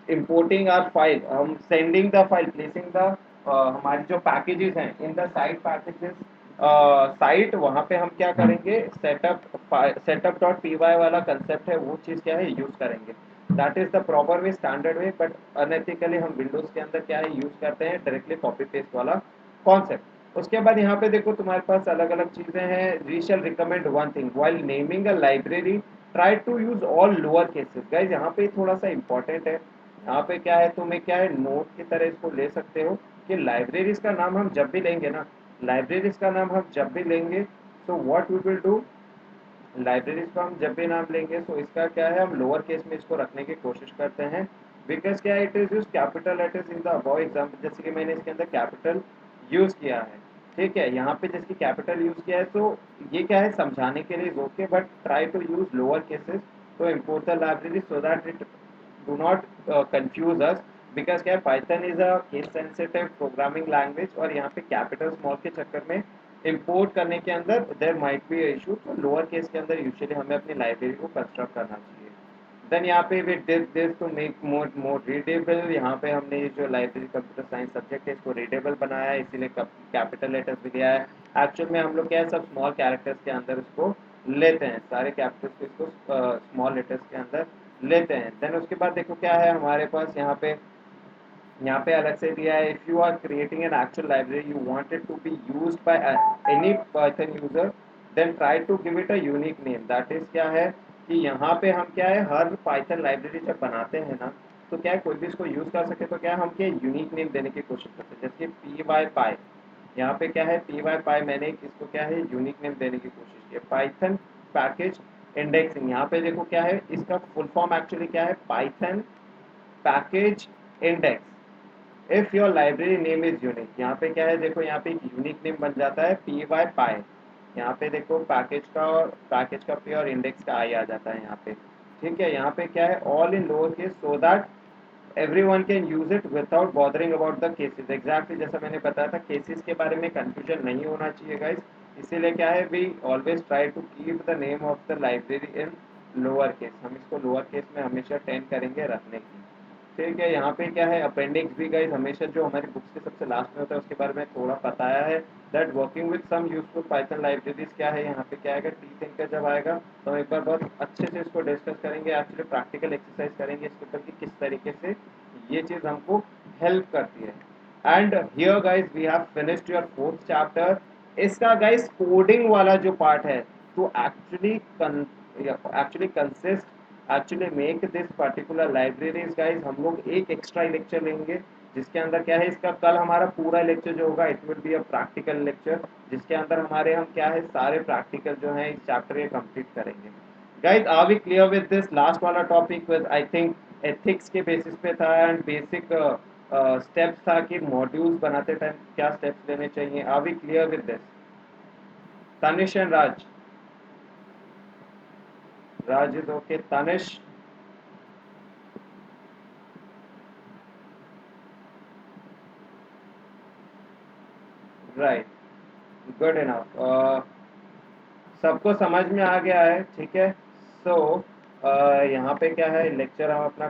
importing our file, हम sending the file, placing the हमारी जो packages हैं in the site packages site, वहाँ पे हम क्या करेंगे, setup.py वाला कंसेप्ट है, वो चीज़ क्या है यूज करेंगे. That is the proper way, standard way. But unethically हम विंडोज के अंदर क्या है यूज करते हैं डायरेक्टली कॉपी पेस्ट वाला कॉन्सेप्ट. उसके बाद यहाँ पे देखो तुम्हारे पास अलग अलग चीजें हैं. We shall recommend one thing while naming a library, try to use all lower cases. Guys यहाँ पे थोड़ा सा इंपॉर्टेंट है. यहाँ पे क्या है, तुम्हें क्या है नोट की तरह इसको ले सकते हो कि लाइब्रेरीज का नाम हम जब भी लेंगे ना, लाइब्रेरीज का नाम हम जब भी लेंगे, तो what we will do, libraries का हम जब भी नाम लेंगे तो इसका क्या है, हम लोअर केस में इसको रखने की कोशिश करते हैं. बिकॉज क्या है, it is use capital letters in the above example. जैसे कि मैंने इसके अंदर कैपिटल यूज किया है, ठीक है, यहाँ पे जिसकी कैपिटल यूज किया है, तो ये क्या है समझाने के लिए okay, but try to use lower cases to import the library so that it do not confuse us. Because क्या है, Python is a case sensitive programming language, और यहाँ पे कैपिटल स्मॉल के चक्कर में इंपोर्ट करने के अंदर देयर माइट बी इशू. तो लोअर केस के अंदर यूजुअली हमें अपनी लाइब्रेरी को कंस्ट्रक्ट करना चाहिए. देन यहाँ पे we did this to make more more readable. यहाँ पे हमने ये जो लाइब्रेरी कंप्यूटर साइंस सब्जेक्ट है इसको रीडेबल बनाया है, इसीलिए कैपिटल लेटर्स भी दिया है. एक्चुअल में हम लोग क्या है सब स्मॉल कैरेक्टर्स के अंदर इसको लेते हैं, सारे कैपिटल्स को इसको स्मॉल लेटर्स के अंदर लेते हैं. देन उसके बाद देखो क्या है हमारे पास यहाँ पे अलग से दिया है. If you are creating an actual library you want it to be used by any Python user, then try to give it a unique name. That is क्या है कि यहाँ पे हम क्या है हर पाइथन लाइब्रेरी जब बनाते हैं ना, तो क्या है कोई भी इसको यूज कर सके, तो क्या है हम क्या यूनिक नेम देने की कोशिश करते हैं. जैसे पी वाई पाई, यहाँ पे क्या है पी वाई पाई, मैंने इसको क्या है यूनिक नेम देने की कोशिश की. पाइथन पैकेज इंडेक्सिंग, यहाँ पे देखो क्या है इसका फुल फॉर्म एक्चुअली क्या है, Python package index. If your library name is unique, यहाँ पे क्या है देखो यहाँ पे एक यूनिक नेम बन जाता है पी वाई पाई. यहाँ पे देखो पैकेज का पी और इंडेक्स का आई आ जाता है यहाँ पे. ठीक है, यहाँ पे क्या है all in lower case so that everyone can use it without bothering about the cases. Exactly जैसा मैंने बताया था, केसेस के बारे में कंफ्यूजन नहीं होना चाहिए गाइस. इसीलिए क्या है we always try to keep the name of the library in lower case. हम इसको लोअर केस में हमेशा 10 करेंगे रखने की. ठीक है, यहाँ पे क्या है अपेंडिक्स भी गाइस हमेशा जो हमारी बुक्स के सबसे लास्ट में होता है उसके बारे में थोड़ा बताया है. That working with some useful Python libraries क्या है, यहाँ पे क्या आएगा टी थिंकर जब आएगा तो हम एक बार बहुत अच्छे से इसको डिस्कस करेंगे. एक्चुअली प्रैक्टिकल एक्सरसाइज करेंगे इसके ऊपर कि किस तरीके से ये चीज हमको हेल्प करती है. And here guys we have finished your fourth chapter. इसका गाइस कोडिंग वाला जो पार्ट है तो actually consist actually make this particular libraries guys, हम लोग एक एक्स्ट्रा लेक्चर लेंगे जिसके अंदर क्या है इसका कल हमारा पूरा लेक्चर जो होगा it will be a practical lecture, जिसके अंदर हमारे हम क्या है सारे प्रैक्टिकल जो है इस चैप्टर के कंप्लीट करेंगे. Guys are we clear with this last वाला topic with I think ethics के बेसिस पे था एंड बेसिक स्टेप्स था कि मॉड्यूल्स बनाते टाइम क्या स्टेप्स लेने चाहिए. Are we clear with this? Tanish and Raj is okay. Tanish, right, good enough. सबको समझ में आ गया है, ठीक है. सो यहाँ पे क्या है लेक्चर हम अपना